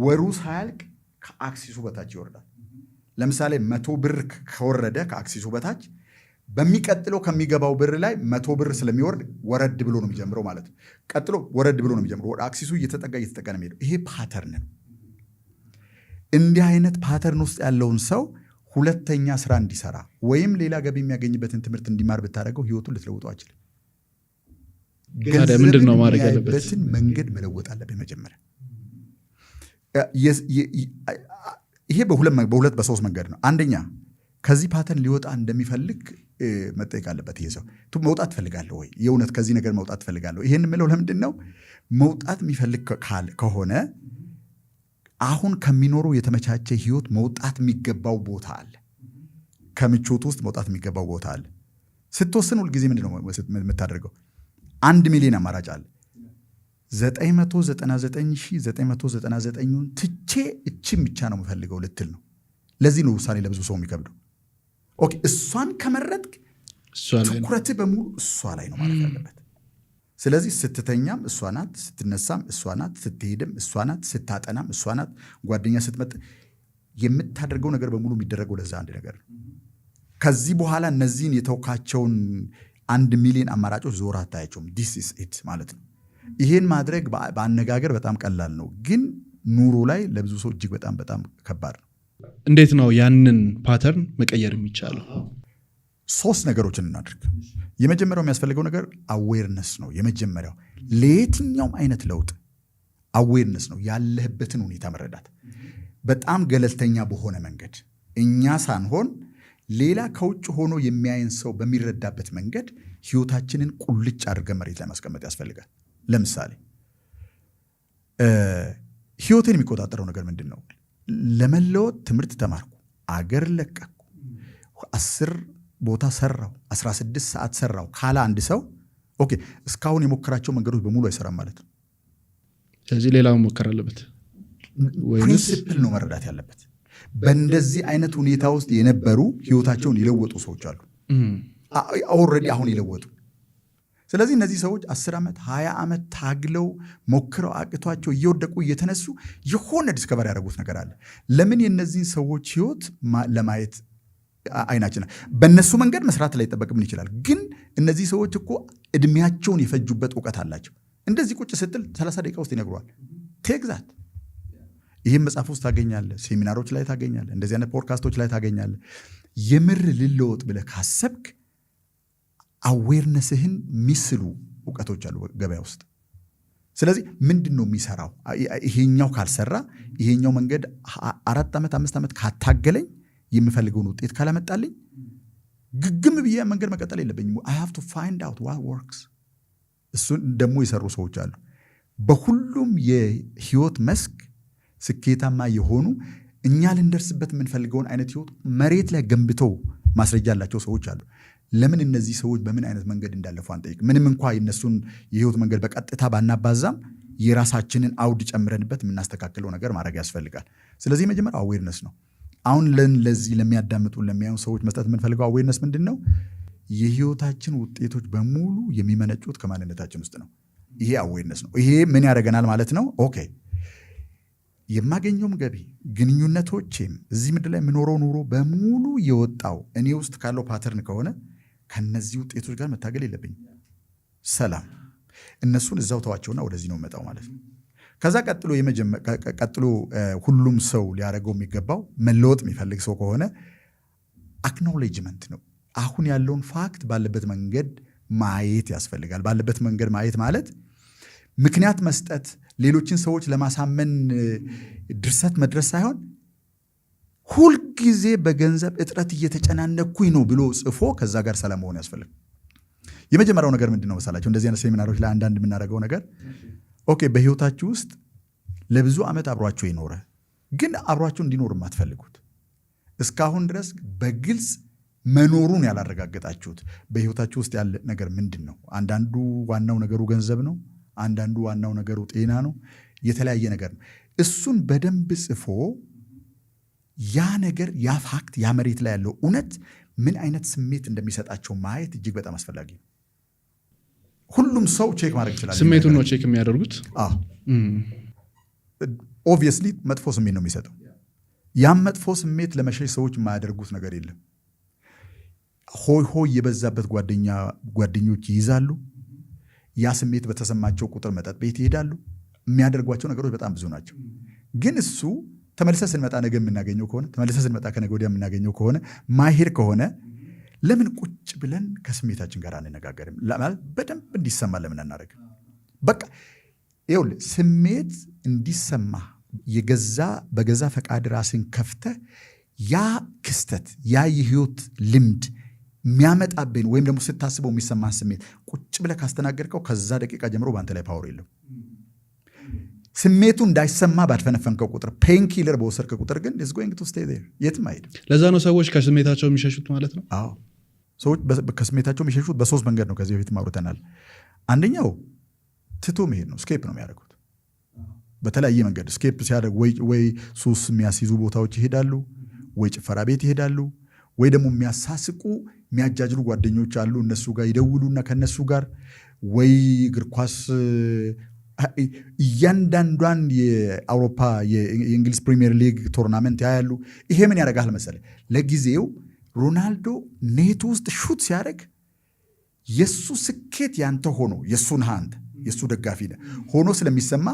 ወሩ ሳያልቅ ከአክሲሱ በታች ይወርዳል። ለምሳሌ 100 ብር ከወረደ ከአክሲሱ በታች በሚቀጥለው ከሚገባው ብር ላይ 100 ብር ስለሚወርድ ወረድ ብሎ ነው የሚጀምረው ማለት ነው። ቀጥሎ ወረድ ብሎ ነው የሚጀምረው። ወደ አክሲሱ እየተጠጋ ነው የሚሄደው። ይሄ ፓተርን ነው። እንዲህ አይነት ፓተርን ውስጥ ያለውን ሰው ሁለተኛ ስራ እንዲሰራ ወይም ሌላ ገቢ የሚያገኝበትን ትምህርት እንዲማር ብታደርገው ህይወቱን ልትለውጠው አይችልም። ምንድን ነው ማድረግ ያለበት? መንገድ መለወጥ አለበት መጀመሪያ። ይሄ በሁለት በሶስት መንገድ ነው። አንደኛ ከዚህ ፓተርን ሊወጣ እንደሚፈልግ መጠየቅ አለበት። ይሄ ሰው መውጣት ትፈልጋለሁ ወይ? የእውነት ከዚህ ነገር መውጣት ትፈልጋለሁ? ይሄን የምለው ለምንድን ነው? መውጣት የሚፈልግ ከሆነ አሁን ከሚኖረው የተመቻቸ ህይወት መውጣት የሚገባው ቦታ አለ። ከምቾት ውስጥ መውጣት የሚገባው ቦታ አለ። ስትወስን ሁልጊዜ ምንድን ነው የምታደርገው? 1 ሚሊዮን አማራጭ አለ። 999,999ን ትቼ እችን ብቻ ነው የምፈልገው ልትል ነው። ለዚህ ነው ውሳኔ ለብዙ ሰው የሚከብደው። ኦኬ፣ እሷን ከመረጥክ ትኩረትህ በሙሉ እሷ ላይ ነው ማለት ያለበት። ስለዚህ ስትተኛም እሷ ናት፣ ስትነሳም እሷ ናት፣ ስትሄድም እሷ ናት፣ ስታጠናም እሷ ናት፣ ጓደኛ ስትመጥ የምታደርገው ነገር በሙሉ የሚደረገው ለዛ አንድ ነገር ነው። ከዚህ በኋላ እነዚህን የተውካቸውን 1 ሚሊዮን አማራጮች ዞር አታያቸውም። ዲስ ኢዝ ኢት ማለት ነው። ይሄን ማድረግ በአነጋገር በጣም ቀላል ነው፣ ግን ኑሮ ላይ ለብዙ ሰው እጅግ በጣም በጣም ከባድ ነው። እንዴት ነው ያንን ፓተርን መቀየር የሚቻለው? 3 ነገሮችን እናድርግ። የመጀመሪያው የሚያስፈልገው ነገር አዌርነስ ነው። የመጀመሪያው ለየትኛውም አይነት ለውጥ አዌርነስ ነው። ያለህበትን ሁኔታ መረዳት፣ በጣም ገለልተኛ በሆነ መንገድ እኛ ሳንሆን ሌላ ከውጭ ሆኖ የሚያይን ሰው በሚረዳበት መንገድ ህይወታችንን ቁልጭ አድርገን መሬት ላይ ማስቀመጥ ያስፈልጋል። ለምሳሌ ህይወትን የሚቆጣጠረው ነገር ምንድን ነው? ለመለወጥ ትምህርት ተማርኩ፣ አገር ለቀኩ፣ 10 ቦታ ሰራው፣ 16 ሰዓት ሰራው ካለ አንድ ሰው ኦኬ፣ እስካሁን የሞከራቸው መንገዶች በሙሉ አይሰራም ማለት ነው። ስለዚህ ሌላ መሞከር አለበት። ፕሪንሲፕል ነው መረዳት ያለበት። በእንደዚህ አይነት ሁኔታ ውስጥ የነበሩ ህይወታቸውን የለወጡ ሰዎች አሉ፣ ኦልሬዲ አሁን የለወጡ። ስለዚህ እነዚህ ሰዎች 10 ዓመት 20 ዓመት ታግለው ሞክረው አቅቷቸው እየወደቁ እየተነሱ የሆነ ዲስከቨር ያደረጉት ነገር አለ። ለምን የእነዚህን ሰዎች ህይወት ለማየት አይናችን በእነሱ መንገድ መስራት ላይ ይጠበቅብን ይችላል። ግን እነዚህ ሰዎች እኮ እድሜያቸውን የፈጁበት እውቀት አላቸው። እንደዚህ ቁጭ ስትል 30 ደቂቃ ውስጥ ይነግሯል። ቴግዛት ይህም መጽሐፍ ውስጥ ታገኛለህ፣ ሴሚናሮች ላይ ታገኛለህ፣ እንደዚህ አይነት ፖድካስቶች ላይ ታገኛለህ። የምር ልለወጥ ብለህ ካሰብክ አዌርነስህን የሚስሉ እውቀቶች አሉ ገበያ ውስጥ። ስለዚህ ምንድን ነው የሚሰራው? ይሄኛው ካልሰራ፣ ይሄኛው መንገድ 4 ዓመት 5 ዓመት ካታገለኝ፣ የምፈልገውን ውጤት ካላመጣልኝ ግግም ብዬ መንገድ መቀጠል የለብኝም። I have to find out what works። እሱን ደግሞ የሰሩ ሰዎች አሉ። በሁሉም የህይወት መስክ ስኬታማ የሆኑ እኛ ልንደርስበት የምንፈልገውን አይነት ህይወት መሬት ላይ ገንብተው ማስረጃ ያላቸው ሰዎች አሉ። ለምን እነዚህ ሰዎች በምን አይነት መንገድ እንዳለፉ አንጠይቅ? ምንም እንኳ የነሱን የህይወት መንገድ በቀጥታ ባናባዛም የራሳችንን አውድ ጨምረንበት የምናስተካክለው ነገር ማድረግ ያስፈልጋል። ስለዚህ መጀመሪያ አዌርነስ ነው። አሁን ለዚህ ለሚያዳምጡ ለሚያዩ ሰዎች መስጠት የምንፈልገው አዌርነስ ምንድን ነው? የህይወታችን ውጤቶች በሙሉ የሚመነጩት ከማንነታችን ውስጥ ነው። ይሄ አዌርነስ ነው። ይሄ ምን ያደርገናል ማለት ነው? ኦኬ የማገኘውም ገቢ ግንኙነቶቼም እዚህ ምድር ላይ የምኖረው ኑሮ በሙሉ የወጣው እኔ ውስጥ ካለው ፓተርን ከሆነ ከነዚህ ውጤቶች ጋር መታገል የለብኝም። ሰላም እነሱን እዛው ተዋቸውና ወደዚህ ነው መጣው ማለት ነው። ከዛ ቀጥሎ ሁሉም ሰው ሊያደርገው የሚገባው መለወጥ የሚፈልግ ሰው ከሆነ አክኖሌጅመንት ነው። አሁን ያለውን ፋክት ባለበት መንገድ ማየት ያስፈልጋል። ባለበት መንገድ ማየት ማለት ምክንያት መስጠት፣ ሌሎችን ሰዎች ለማሳመን ድርሰት መድረስ ሳይሆን ሁልጊዜ በገንዘብ እጥረት እየተጨናነኩኝ ነው ብሎ ጽፎ ከዛ ጋር ሰላም መሆን ያስፈልግ። የመጀመሪያው ነገር ምንድን ነው መሰላቸው? እንደዚህ አይነት ሴሚናሮች ላይ አንዳንድ የምናደርገው ነገር ኦኬ፣ በህይወታችሁ ውስጥ ለብዙ ዓመት አብሯቸው የኖረ ግን አብሯቸው እንዲኖር የማትፈልጉት እስካሁን ድረስ በግልጽ መኖሩን ያላረጋገጣችሁት በህይወታችሁ ውስጥ ያለ ነገር ምንድን ነው? አንዳንዱ ዋናው ነገሩ ገንዘብ ነው። አንዳንዱ ዋናው ነገሩ ጤና ነው። የተለያየ ነገር ነው። እሱን በደንብ ጽፎ ያ ነገር ያ ፋክት ያ መሬት ላይ ያለው እውነት ምን አይነት ስሜት እንደሚሰጣቸው ማየት እጅግ በጣም አስፈላጊ ነው። ሁሉም ሰው ቼክ ማድረግ ይችላል። ስሜቱን ነው ቼክ የሚያደርጉት። ኦብቪየስሊ መጥፎ ስሜት ነው የሚሰጠው። ያም መጥፎ ስሜት ለመሸሽ ሰዎች የማያደርጉት ነገር የለም። ሆይ ሆይ የበዛበት ጓደኞች ይይዛሉ። ያ ስሜት በተሰማቸው ቁጥር መጠጥ ቤት ይሄዳሉ። የሚያደርጓቸው ነገሮች በጣም ብዙ ናቸው። ግን እሱ ተመልሰ ስንመጣ ነገ የምናገኘው ከሆነ ተመልሰ ስንመጣ ከነገ ወዲያ የምናገኘው ከሆነ ማሄድ ከሆነ ለምን ቁጭ ብለን ከስሜታችን ጋር አንነጋገርም? በደንብ እንዲሰማ ለምን አናደርግም? በቃ ይኸውልህ ስሜት እንዲሰማ በገዛ ፈቃድ ራስን ከፍተ ያ ክስተት ያ የህይወት ልምድ የሚያመጣብን ወይም ደግሞ ስታስበው የሚሰማን ስሜት ቁጭ ብለህ ካስተናገድከው ከዛ ደቂቃ ጀምሮ በአንተ ላይ ፓወር የለም። ስሜቱ እንዳይሰማ ባድፈነፈንከው ቁጥር ፔን ኪለር በወሰድከ ቁጥር ግን is going to stay there የትም አይሄድም። ለዛ ነው ሰዎች ከስሜታቸው የሚሸሹት ማለት ነው። አዎ ሰዎች ከስሜታቸው የሚሸሹት በሶስት መንገድ ነው። ከዚህ በፊት ማውርተናል። አንደኛው ትቶ መሄድ ነው። ስኬፕ ነው የሚያደርጉት። በተለያየ መንገድ ስኬፕ ሲያደርግ ወይ ሱስ የሚያስይዙ ቦታዎች ይሄዳሉ፣ ወይ ጭፈራ ቤት ይሄዳሉ፣ ወይ ደግሞ የሚያሳስቁ የሚያጃጅሉ ጓደኞች አሉ፣ እነሱ ጋር ይደውሉና ከነሱ ጋር ወይ እግር ኳስ እያንዳንዷን የአውሮፓ የእንግሊዝ ፕሪሚየር ሊግ ቶርናመንት ያያሉ። ይሄ ምን ያደርጋል መሰለ? ለጊዜው ሮናልዶ ኔቱ ውስጥ ሹት ሲያደርግ የሱ ስኬት ያንተ ሆኖ የሱን አንተ የሱ ደጋፊ ሆኖ ስለሚሰማ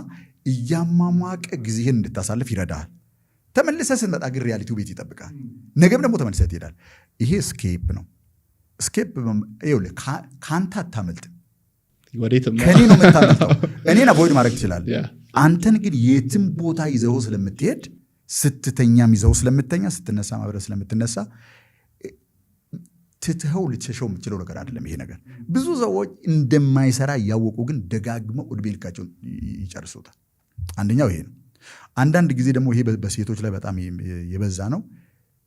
እያሟሟቀ ጊዜህን እንድታሳልፍ ይረዳሃል። ተመልሰህ ስትመጣ ግን ሪያሊቲው ቤት ይጠብቃል። ነገም ደግሞ ተመልሰህ ትሄዳል። ይሄ ስኬፕ ነው። ስኬፕ ይኸውልህ ከአንተ አታመልጥም፣ ከእኔ ነው የምታመልጠው። እኔን አቮይድ ማድረግ ትችላለህ። አንተን ግን የትም ቦታ ይዘው ስለምትሄድ፣ ስትተኛም ይዘው ስለምተኛ፣ ስትነሳ ማብረህ ስለምትነሳ ትትኸው ልትሸሸው የምትችለው ነገር አይደለም። ይሄ ነገር ብዙ ሰዎች እንደማይሰራ እያወቁ ግን ደጋግመው ዕድሜ ልካቸውን ይጨርሱታል። አንደኛው ይሄ ነው። አንዳንድ ጊዜ ደግሞ ይሄ በሴቶች ላይ በጣም የበዛ ነው።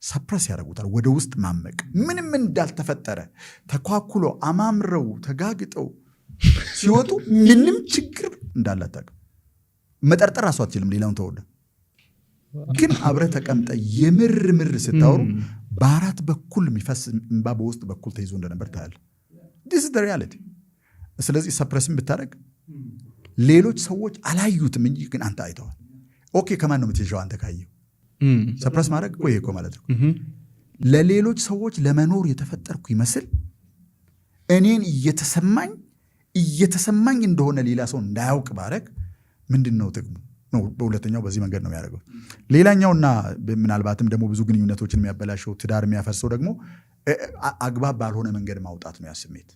ሰፕረስ ያደርጉታል። ወደ ውስጥ ማመቅ ምንም እንዳልተፈጠረ ተኳኩሎ አማምረው ተጋግጠው ሲወጡ ምንም ችግር እንዳላታውቅም መጠርጠር ራሱ አትችልም። ሌላውን ተወደ ግን አብረህ ተቀምጠ የምር ስታወሩ በአራት በኩል የሚፈስ እንባ በውስጥ በኩል ተይዞ እንደነበር ታያለህ። this is the reality። ስለዚህ ሰፕረስን ብታደርግ ሌሎች ሰዎች አላዩትም እንጂ ግን አንተ አይተዋል። ኦኬ ከማን ነው የምትሸሸው? አንተ ካየው ሰፕረስ ማድረግ እኮ ይሄ እኮ ማለት ነው። ለሌሎች ሰዎች ለመኖር የተፈጠርኩ ይመስል እኔን እየተሰማኝ እንደሆነ ሌላ ሰው እንዳያውቅ ባረግ ምንድን ነው ጥቅሙ? ነው በሁለተኛው በዚህ መንገድ ነው የሚያደርገው። ሌላኛውና ምናልባትም ደግሞ ብዙ ግንኙነቶችን የሚያበላሸው ትዳር የሚያፈርሰው ደግሞ አግባብ ባልሆነ መንገድ ማውጣት ነው። ያ ስሜት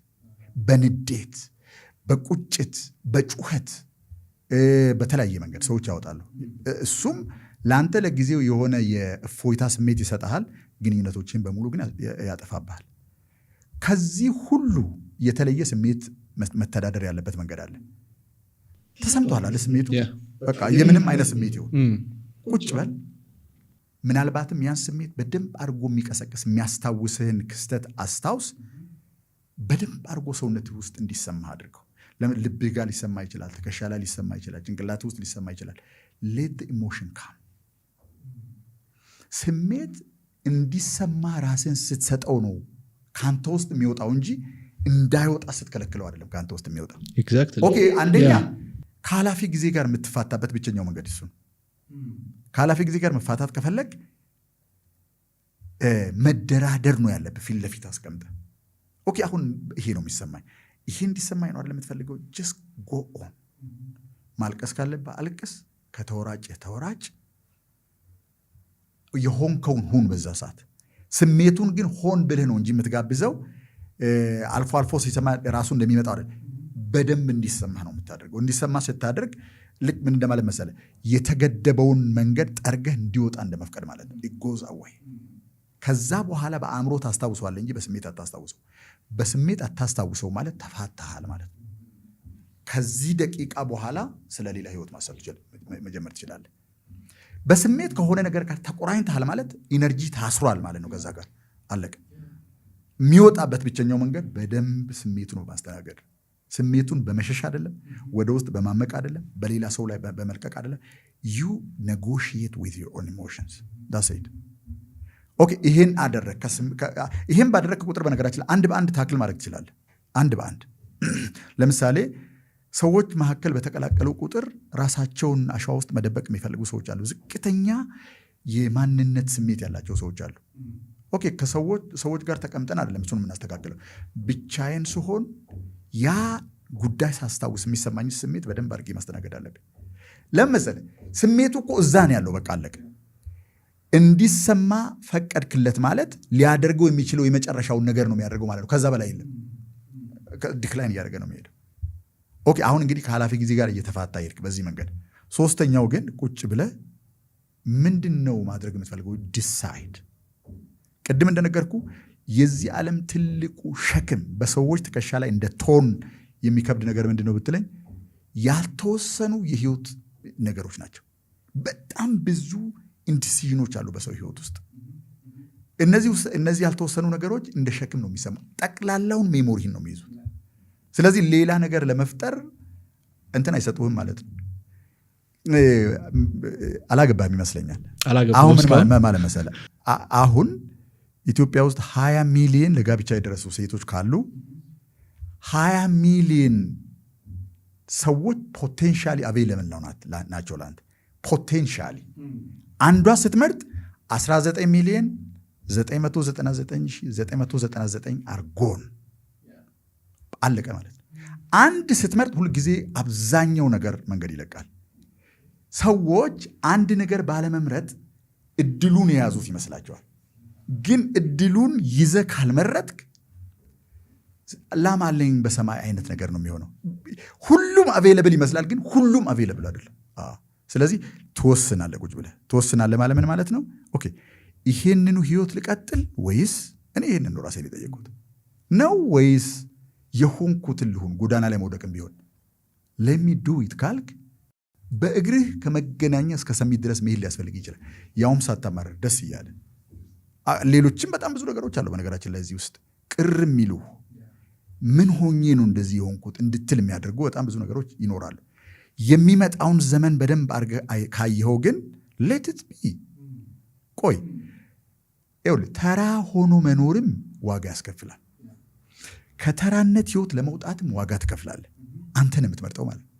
በንዴት፣ በቁጭት፣ በጩኸት በተለያየ መንገድ ሰዎች ያወጣሉ። እሱም ለአንተ ለጊዜው የሆነ የእፎይታ ስሜት ይሰጥሃል፣ ግንኙነቶችን በሙሉ ግን ያጠፋብሃል። ከዚህ ሁሉ የተለየ ስሜት መተዳደር ያለበት መንገድ አለ። ተሰምቷል አለ ስሜቱ። በቃ የምንም አይነት ስሜት ይሁን ቁጭ በል ምናልባትም ያን ስሜት በደንብ አድርጎ የሚቀሰቅስ የሚያስታውስህን ክስተት አስታውስ። በደንብ አድርጎ ሰውነት ውስጥ እንዲሰማ አድርገው። ለምን ልብህ ጋር ሊሰማ ይችላል፣ ትከሻ ላይ ሊሰማ ይችላል፣ ጭንቅላት ውስጥ ሊሰማ ይችላል። ሌት ኢሞሽን ካም። ስሜት እንዲሰማ ራስን ስትሰጠው ነው ካንተ ውስጥ የሚወጣው እንጂ እንዳይወጣ ስትከለክለው አይደለም ካንተ ውስጥ የሚወጣው። ኦኬ አንደኛ ከኃላፊ ጊዜ ጋር የምትፋታበት ብቸኛው መንገድ እሱ ነው። ከኃላፊ ጊዜ ጋር መፋታት ከፈለግ መደራደር ነው ያለብህ። ፊት ለፊት አስቀምጠ ኦኬ አሁን ይሄ ነው የሚሰማኝ፣ ይሄ እንዲሰማኝ ነው አይደል የምትፈልገው? ጀስት ጎ ኦን። ማልቀስ ካለብህ አልቅስ፣ ከተወራጭ ተወራጭ፣ የሆንከውን ሁን በዛ ሰዓት። ስሜቱን ግን ሆን ብልህ ነው እንጂ የምትጋብዘው አልፎ አልፎ ሲሰማ ራሱ እንደሚመጣው አይደል። በደንብ እንዲሰማህ ነው የምታደርገው። እንዲሰማ ስታደርግ ልክ ምን እንደማለት መሰለ፣ የተገደበውን መንገድ ጠርገህ እንዲወጣ እንደመፍቀድ ማለት ነው። ይጎዛ ወይ ከዛ በኋላ በአእምሮ ታስታውሰዋለህ እንጂ በስሜት አታስታውሰው። በስሜት አታስታውሰው ማለት ተፋታሃል ማለት ነው። ከዚህ ደቂቃ በኋላ ስለ ሌላ ህይወት ማሰብ መጀመር ትችላለህ። በስሜት ከሆነ ነገር ጋር ተቆራኝተሃል ማለት ኢነርጂ ታስሯል ማለት ነው። ከዛ ጋር አለቀ። የሚወጣበት ብቸኛው መንገድ በደንብ ስሜቱ ነው ማስተናገድ። ስሜቱን በመሸሽ አይደለም፣ ወደ ውስጥ በማመቅ አይደለም፣ በሌላ ሰው ላይ በመልቀቅ አይደለም። you negotiate with your own emotions. that's it. ኦኬ ይሄን አደረክ። ይሄን ባደረክ ቁጥር በነገራችን ላይ አንድ በአንድ ታክል ማድረግ ትችላለህ። አንድ በአንድ ለምሳሌ ሰዎች መካከል በተቀላቀሉ ቁጥር ራሳቸውን አሸዋ ውስጥ መደበቅ የሚፈልጉ ሰዎች አሉ። ዝቅተኛ የማንነት ስሜት ያላቸው ሰዎች አሉ። ኦኬ ከሰዎች ጋር ተቀምጠን አይደለም እሱን የምናስተካክለው። ብቻዬን ስሆን ያ ጉዳይ ሳስታውስ የሚሰማኝ ስሜት በደንብ አድርጌ ማስተናገድ አለብኝ። ለምን መሰለህ? ስሜቱ እኮ እዛ ነው ያለው። በቃ አለቀ። እንዲሰማ ፈቀድክለት ማለት ሊያደርገው የሚችለው የመጨረሻውን ነገር ነው የሚያደርገው ማለት ነው። ከዛ በላይ የለም። ዲክላይን እያደረገ ነው የሚሄደው። ኦኬ አሁን እንግዲህ ከኃላፊ ጊዜ ጋር እየተፋታ ሄድክ በዚህ መንገድ። ሶስተኛው ግን ቁጭ ብለህ ምንድን ነው ማድረግ የምትፈልገው? ዲሳይድ። ቅድም እንደነገርኩ የዚህ ዓለም ትልቁ ሸክም በሰዎች ትከሻ ላይ እንደ ቶን የሚከብድ ነገር ምንድን ነው ብትለኝ፣ ያልተወሰኑ የህይወት ነገሮች ናቸው። በጣም ብዙ ኢንዲሲዥኖች አሉ በሰው ህይወት ውስጥ። እነዚህ ያልተወሰኑ ነገሮች እንደ ሸክም ነው የሚሰማ። ጠቅላላውን ሜሞሪህን ነው የሚይዙት። ስለዚህ ሌላ ነገር ለመፍጠር እንትን አይሰጡህም ማለት ነው። አላገባም ይመስለኛል። አሁን ማለት መሰለህ፣ አሁን ኢትዮጵያ ውስጥ 20 ሚሊዮን ለጋብቻ የደረሱ ሴቶች ካሉ 20 ሚሊዮን ሰዎች ፖቴንሻሊ አቬይለብል ናቸው ለአንተ። ፖቴንሻሊ አንዷ ስትመርጥ 19 ሚሊዮን 999,999 አርጎን አለቀ ማለት ነው። አንድ ስትመርጥ ሁልጊዜ አብዛኛው ነገር መንገድ ይለቃል። ሰዎች አንድ ነገር ባለመምረጥ እድሉን የያዙት ይመስላቸዋል። ግን እድሉን ይዘ ካልመረጥክ ላም አለኝ በሰማይ አይነት ነገር ነው የሚሆነው። ሁሉም አቬይለብል ይመስላል፣ ግን ሁሉም አቬይለብል አይደለም። ስለዚህ ትወስናለህ። ቁጭ ብለህ ትወስናለህ ማለት ምን ማለት ነው? ኦኬ ይሄንኑ ህይወት ልቀጥል ወይስ እኔ ይሄንን ነው ራሴን የጠየቁት ነው ወይስ የሆንኩትን ልሁን? ጎዳና ላይ መውደቅም ቢሆን ለሚ ዱ ኢት ካልክ በእግርህ ከመገናኛ እስከ ሰሚት ድረስ መሄድ ሊያስፈልግ ይችላል። ያውም ሳታማረር ደስ እያለ። ሌሎችም በጣም ብዙ ነገሮች አሉ በነገራችን ላይ እዚህ ውስጥ ቅር የሚሉ ምን ሆኜ ነው እንደዚህ የሆንኩት እንድትል የሚያደርጉ በጣም ብዙ ነገሮች ይኖራሉ። የሚመጣውን ዘመን በደንብ አድርገህ ካየኸው ግን ሌት ኢት ቢ። ቆይ ይኸውልህ ተራ ሆኖ መኖርም ዋጋ ያስከፍላል። ከተራነት ህይወት ለመውጣትም ዋጋ ትከፍላለህ። አንተን የምትመርጠው ማለት ነው።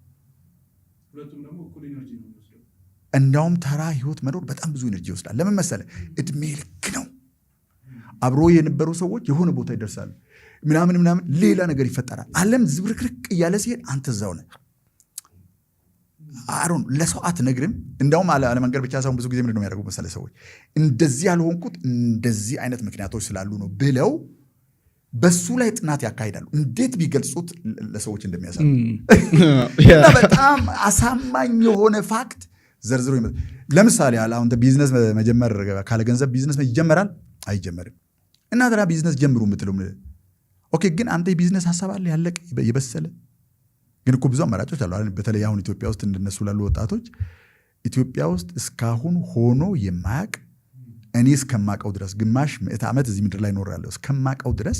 እንዳውም ተራ ህይወት መኖር በጣም ብዙ ኤነርጂ ይወስዳል። ለምን መሰለህ? እድሜ ልክ ነው። አብሮ የነበሩ ሰዎች የሆነ ቦታ ይደርሳሉ፣ ምናምን ሌላ ነገር ይፈጠራል። ዓለም ዝብርክርክ እያለ ሲሄድ አንተ እዛው ነህ። አሮን ለሰው አትነግርም። እንዳውም አለመንገር ብቻ ሳይሆን ብዙ ጊዜ ምንድን ነው የሚያደርጉ መሰለህ? ሰዎች እንደዚህ ያልሆንኩት እንደዚህ አይነት ምክንያቶች ስላሉ ነው ብለው በሱ ላይ ጥናት ያካሂዳሉ። እንዴት ቢገልጹት ለሰዎች እንደሚያሳዩ እና በጣም አሳማኝ የሆነ ፋክት ዘርዝሮ ይመጣል። ለምሳሌ አሁን ቢዝነስ መጀመር ካለ ገንዘብ ቢዝነስ ይጀመራል አይጀመርም? እና ተራ ቢዝነስ ጀምሩ የምትለው ኦኬ፣ ግን አንተ የቢዝነስ ሀሳብ አለ ያለቀ የበሰለ ግን እኮ ብዙ አማራጮች አሉ። በተለይ አሁን ኢትዮጵያ ውስጥ እንደነሱ ላሉ ወጣቶች ኢትዮጵያ ውስጥ እስካሁን ሆኖ የማያቅ እኔ እስከማቀው ድረስ ግማሽ ምዕተ ዓመት እዚህ ምድር ላይ ኖሬያለሁ። እስከማቀው ድረስ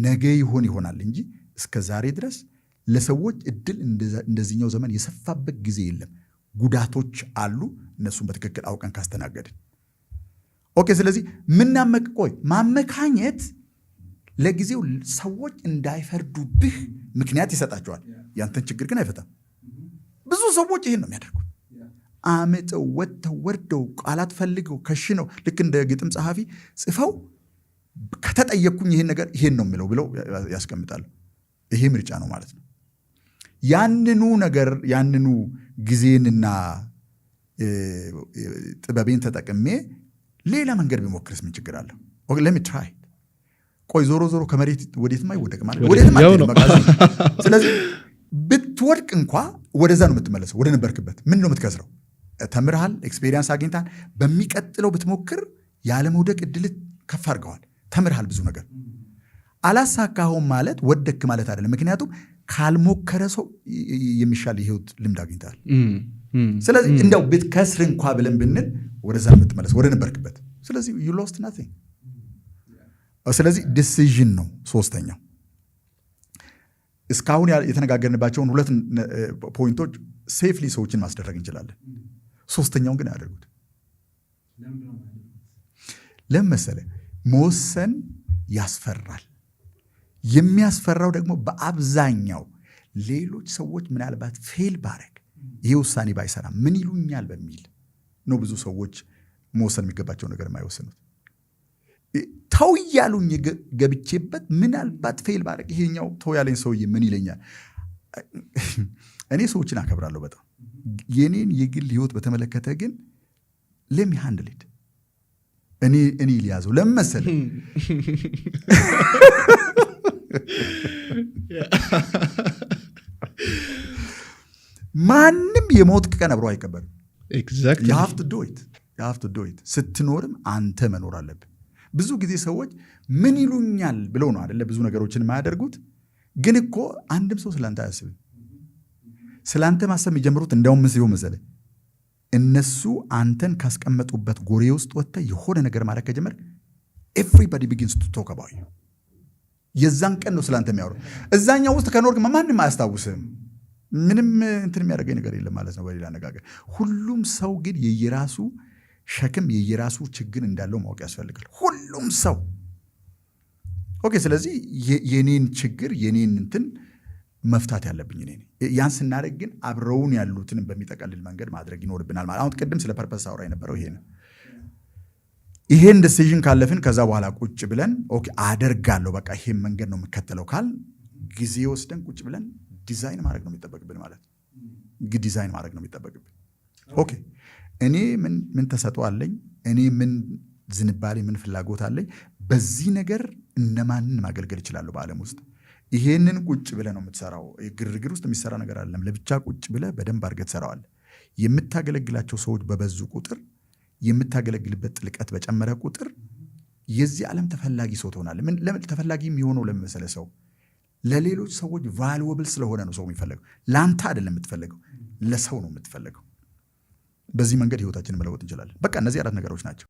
ነገ ይሆናል እንጂ እስከ ዛሬ ድረስ ለሰዎች እድል እንደዚህኛው ዘመን የሰፋበት ጊዜ የለም። ጉዳቶች አሉ። እነሱን በትክክል አውቀን ካስተናገድን ኦኬ። ስለዚህ ማመካኘት ለጊዜው ሰዎች እንዳይፈርዱብህ ምክንያት ይሰጣቸዋል። ያንተን ችግር ግን አይፈታም። ብዙ ሰዎች ይህን ነው የሚያደርጉት። አመጠው ወጥተው ወርደው ቃላት ፈልገው ከሽነው ልክ እንደ ግጥም ጸሐፊ ጽፈው ከተጠየቅኩኝ ይሄን ነገር ይሄን ነው የሚለው ብለው ያስቀምጣሉ። ይሄ ምርጫ ነው ማለት ነው። ያንኑ ጊዜንና ጥበቤን ተጠቅሜ ሌላ መንገድ ቢሞክርስ ምን ችግር አለው? let me try። ቆይ ዞሮ ከመሬት ወዴትም አይወደቅ ማለት ወዴትም አይወደቅ። ስለዚህ ብትወድቅ እንኳ ወደዛ ነው የምትመለሰው፣ ወደ ነበርክበት። ምን ነው የምትከስረው? ተምርሃል፣ ኤክስፔሪየንስ አግኝታል። በሚቀጥለው ብትሞክር ያለመውደቅ እድል ከፍ አድርገዋል። ተምርሃል ብዙ ነገር። አላሳካኸውም ማለት ወደክ ማለት አይደለም። ምክንያቱም ካልሞከረ ሰው የሚሻል የህይወት ልምድ አግኝታል። ስለዚህ እንደው ብትከስር እንኳ ብለን ብንል ወደዛ ነው የምትመለሰው፣ ወደ ነበርክበት። ስለዚህ you lost nothing። ስለዚህ ዲሲዥን ነው ሶስተኛው። እስካሁን የተነጋገርንባቸውን ሁለት ፖይንቶች ሴፍሊ ሰዎችን ማስደረግ እንችላለን። ሶስተኛውን ግን ያደርጉት ለምን መሰለህ? መወሰን ያስፈራል። የሚያስፈራው ደግሞ በአብዛኛው ሌሎች ሰዎች ምናልባት ፌል ባረግ ይሄ ውሳኔ ባይሰራ ምን ይሉኛል በሚል ነው ብዙ ሰዎች መወሰን የሚገባቸው ነገር የማይወስኑት። ተው እያሉኝ ገብቼበት ምናልባት ፌል ባረግ ይሄኛው ተው ያለኝ ሰውዬ ምን ይለኛል? እኔ ሰዎችን አከብራለሁ በጣም። የኔን የግል ህይወት በተመለከተ ግን ለሚ ሃንድል እኔ ሊያዘው ለምን መሰለህ? ማንም የሞት ቀን አብሮ አይቀበልም። you have to do it። ስትኖርም አንተ መኖር አለብህ። ብዙ ጊዜ ሰዎች ምን ይሉኛል ብለው ነው አይደለ ብዙ ነገሮችን የማያደርጉት። ግን እኮ አንድም ሰው ስላንተ አያስብም። ስላንተ ማሰብ የሚጀምሩት እንደውም ምን ሲሆን መሰለህ? እነሱ አንተን ካስቀመጡበት ጎሬ ውስጥ ወጥተህ የሆነ ነገር ማድረግ ከጀመር everybody begins to talk about you። የዛን ቀን ነው ስላንተ የሚያወራው። እዛኛው ውስጥ ከኖርክ ማንም አያስታውስም። ምንም እንትን የሚያደርገኝ ነገር የለም ማለት ነው በሌላ አነጋገር። ሁሉም ሰው ግን የየራሱ ሸክም የየራሱ ችግር እንዳለው ማወቅ ያስፈልጋል። ሁሉም ሰው ኦኬ። ስለዚህ የኔን ችግር የኔን እንትን መፍታት ያለብኝ እኔ ነኝ። ያን ስናደርግ ግን አብረውን ያሉትን በሚጠቀልል መንገድ ማድረግ ይኖርብናል ማለት። አሁን ቅድም ስለ ፐርፐስ አውራ የነበረው ይሄ ነው። ይሄን ዲሲዥን ካለፍን ከዛ በኋላ ቁጭ ብለን ኦኬ አደርጋለሁ በቃ ይሄን መንገድ ነው የምከተለው ካል ጊዜ ወስደን ቁጭ ብለን ዲዛይን ማድረግ ነው የሚጠበቅብን ማለት ነው። ዲዛይን ማድረግ ነው የሚጠበቅብን። ኦኬ እኔ ምን ተሰጥኦ አለኝ? እኔ ምን ዝንባሌ ምን ፍላጎት አለኝ? በዚህ ነገር እነማንን ማገልገል እችላለሁ በዓለም ውስጥ? ይሄንን ቁጭ ብለህ ነው የምትሰራው። ግርግር ውስጥ የሚሰራ ነገር አይደለም። ለብቻ ቁጭ ብለህ በደንብ አድርገህ ትሰራዋለህ። የምታገለግላቸው ሰዎች በበዙ ቁጥር፣ የምታገለግልበት ጥልቀት በጨመረ ቁጥር የዚህ ዓለም ተፈላጊ ሰው ትሆናለህ። ለምን ተፈላጊ የሚሆነው? ለምን መሰለህ? ሰው ለሌሎች ሰዎች ቫልዩብል ስለሆነ ነው ሰው የሚፈለገው። ለአንተ አይደለም የምትፈለገው፣ ለሰው ነው የምትፈለገው። በዚህ መንገድ ህይወታችንን መለወጥ እንችላለን። በቃ እነዚህ 4 ነገሮች ናቸው።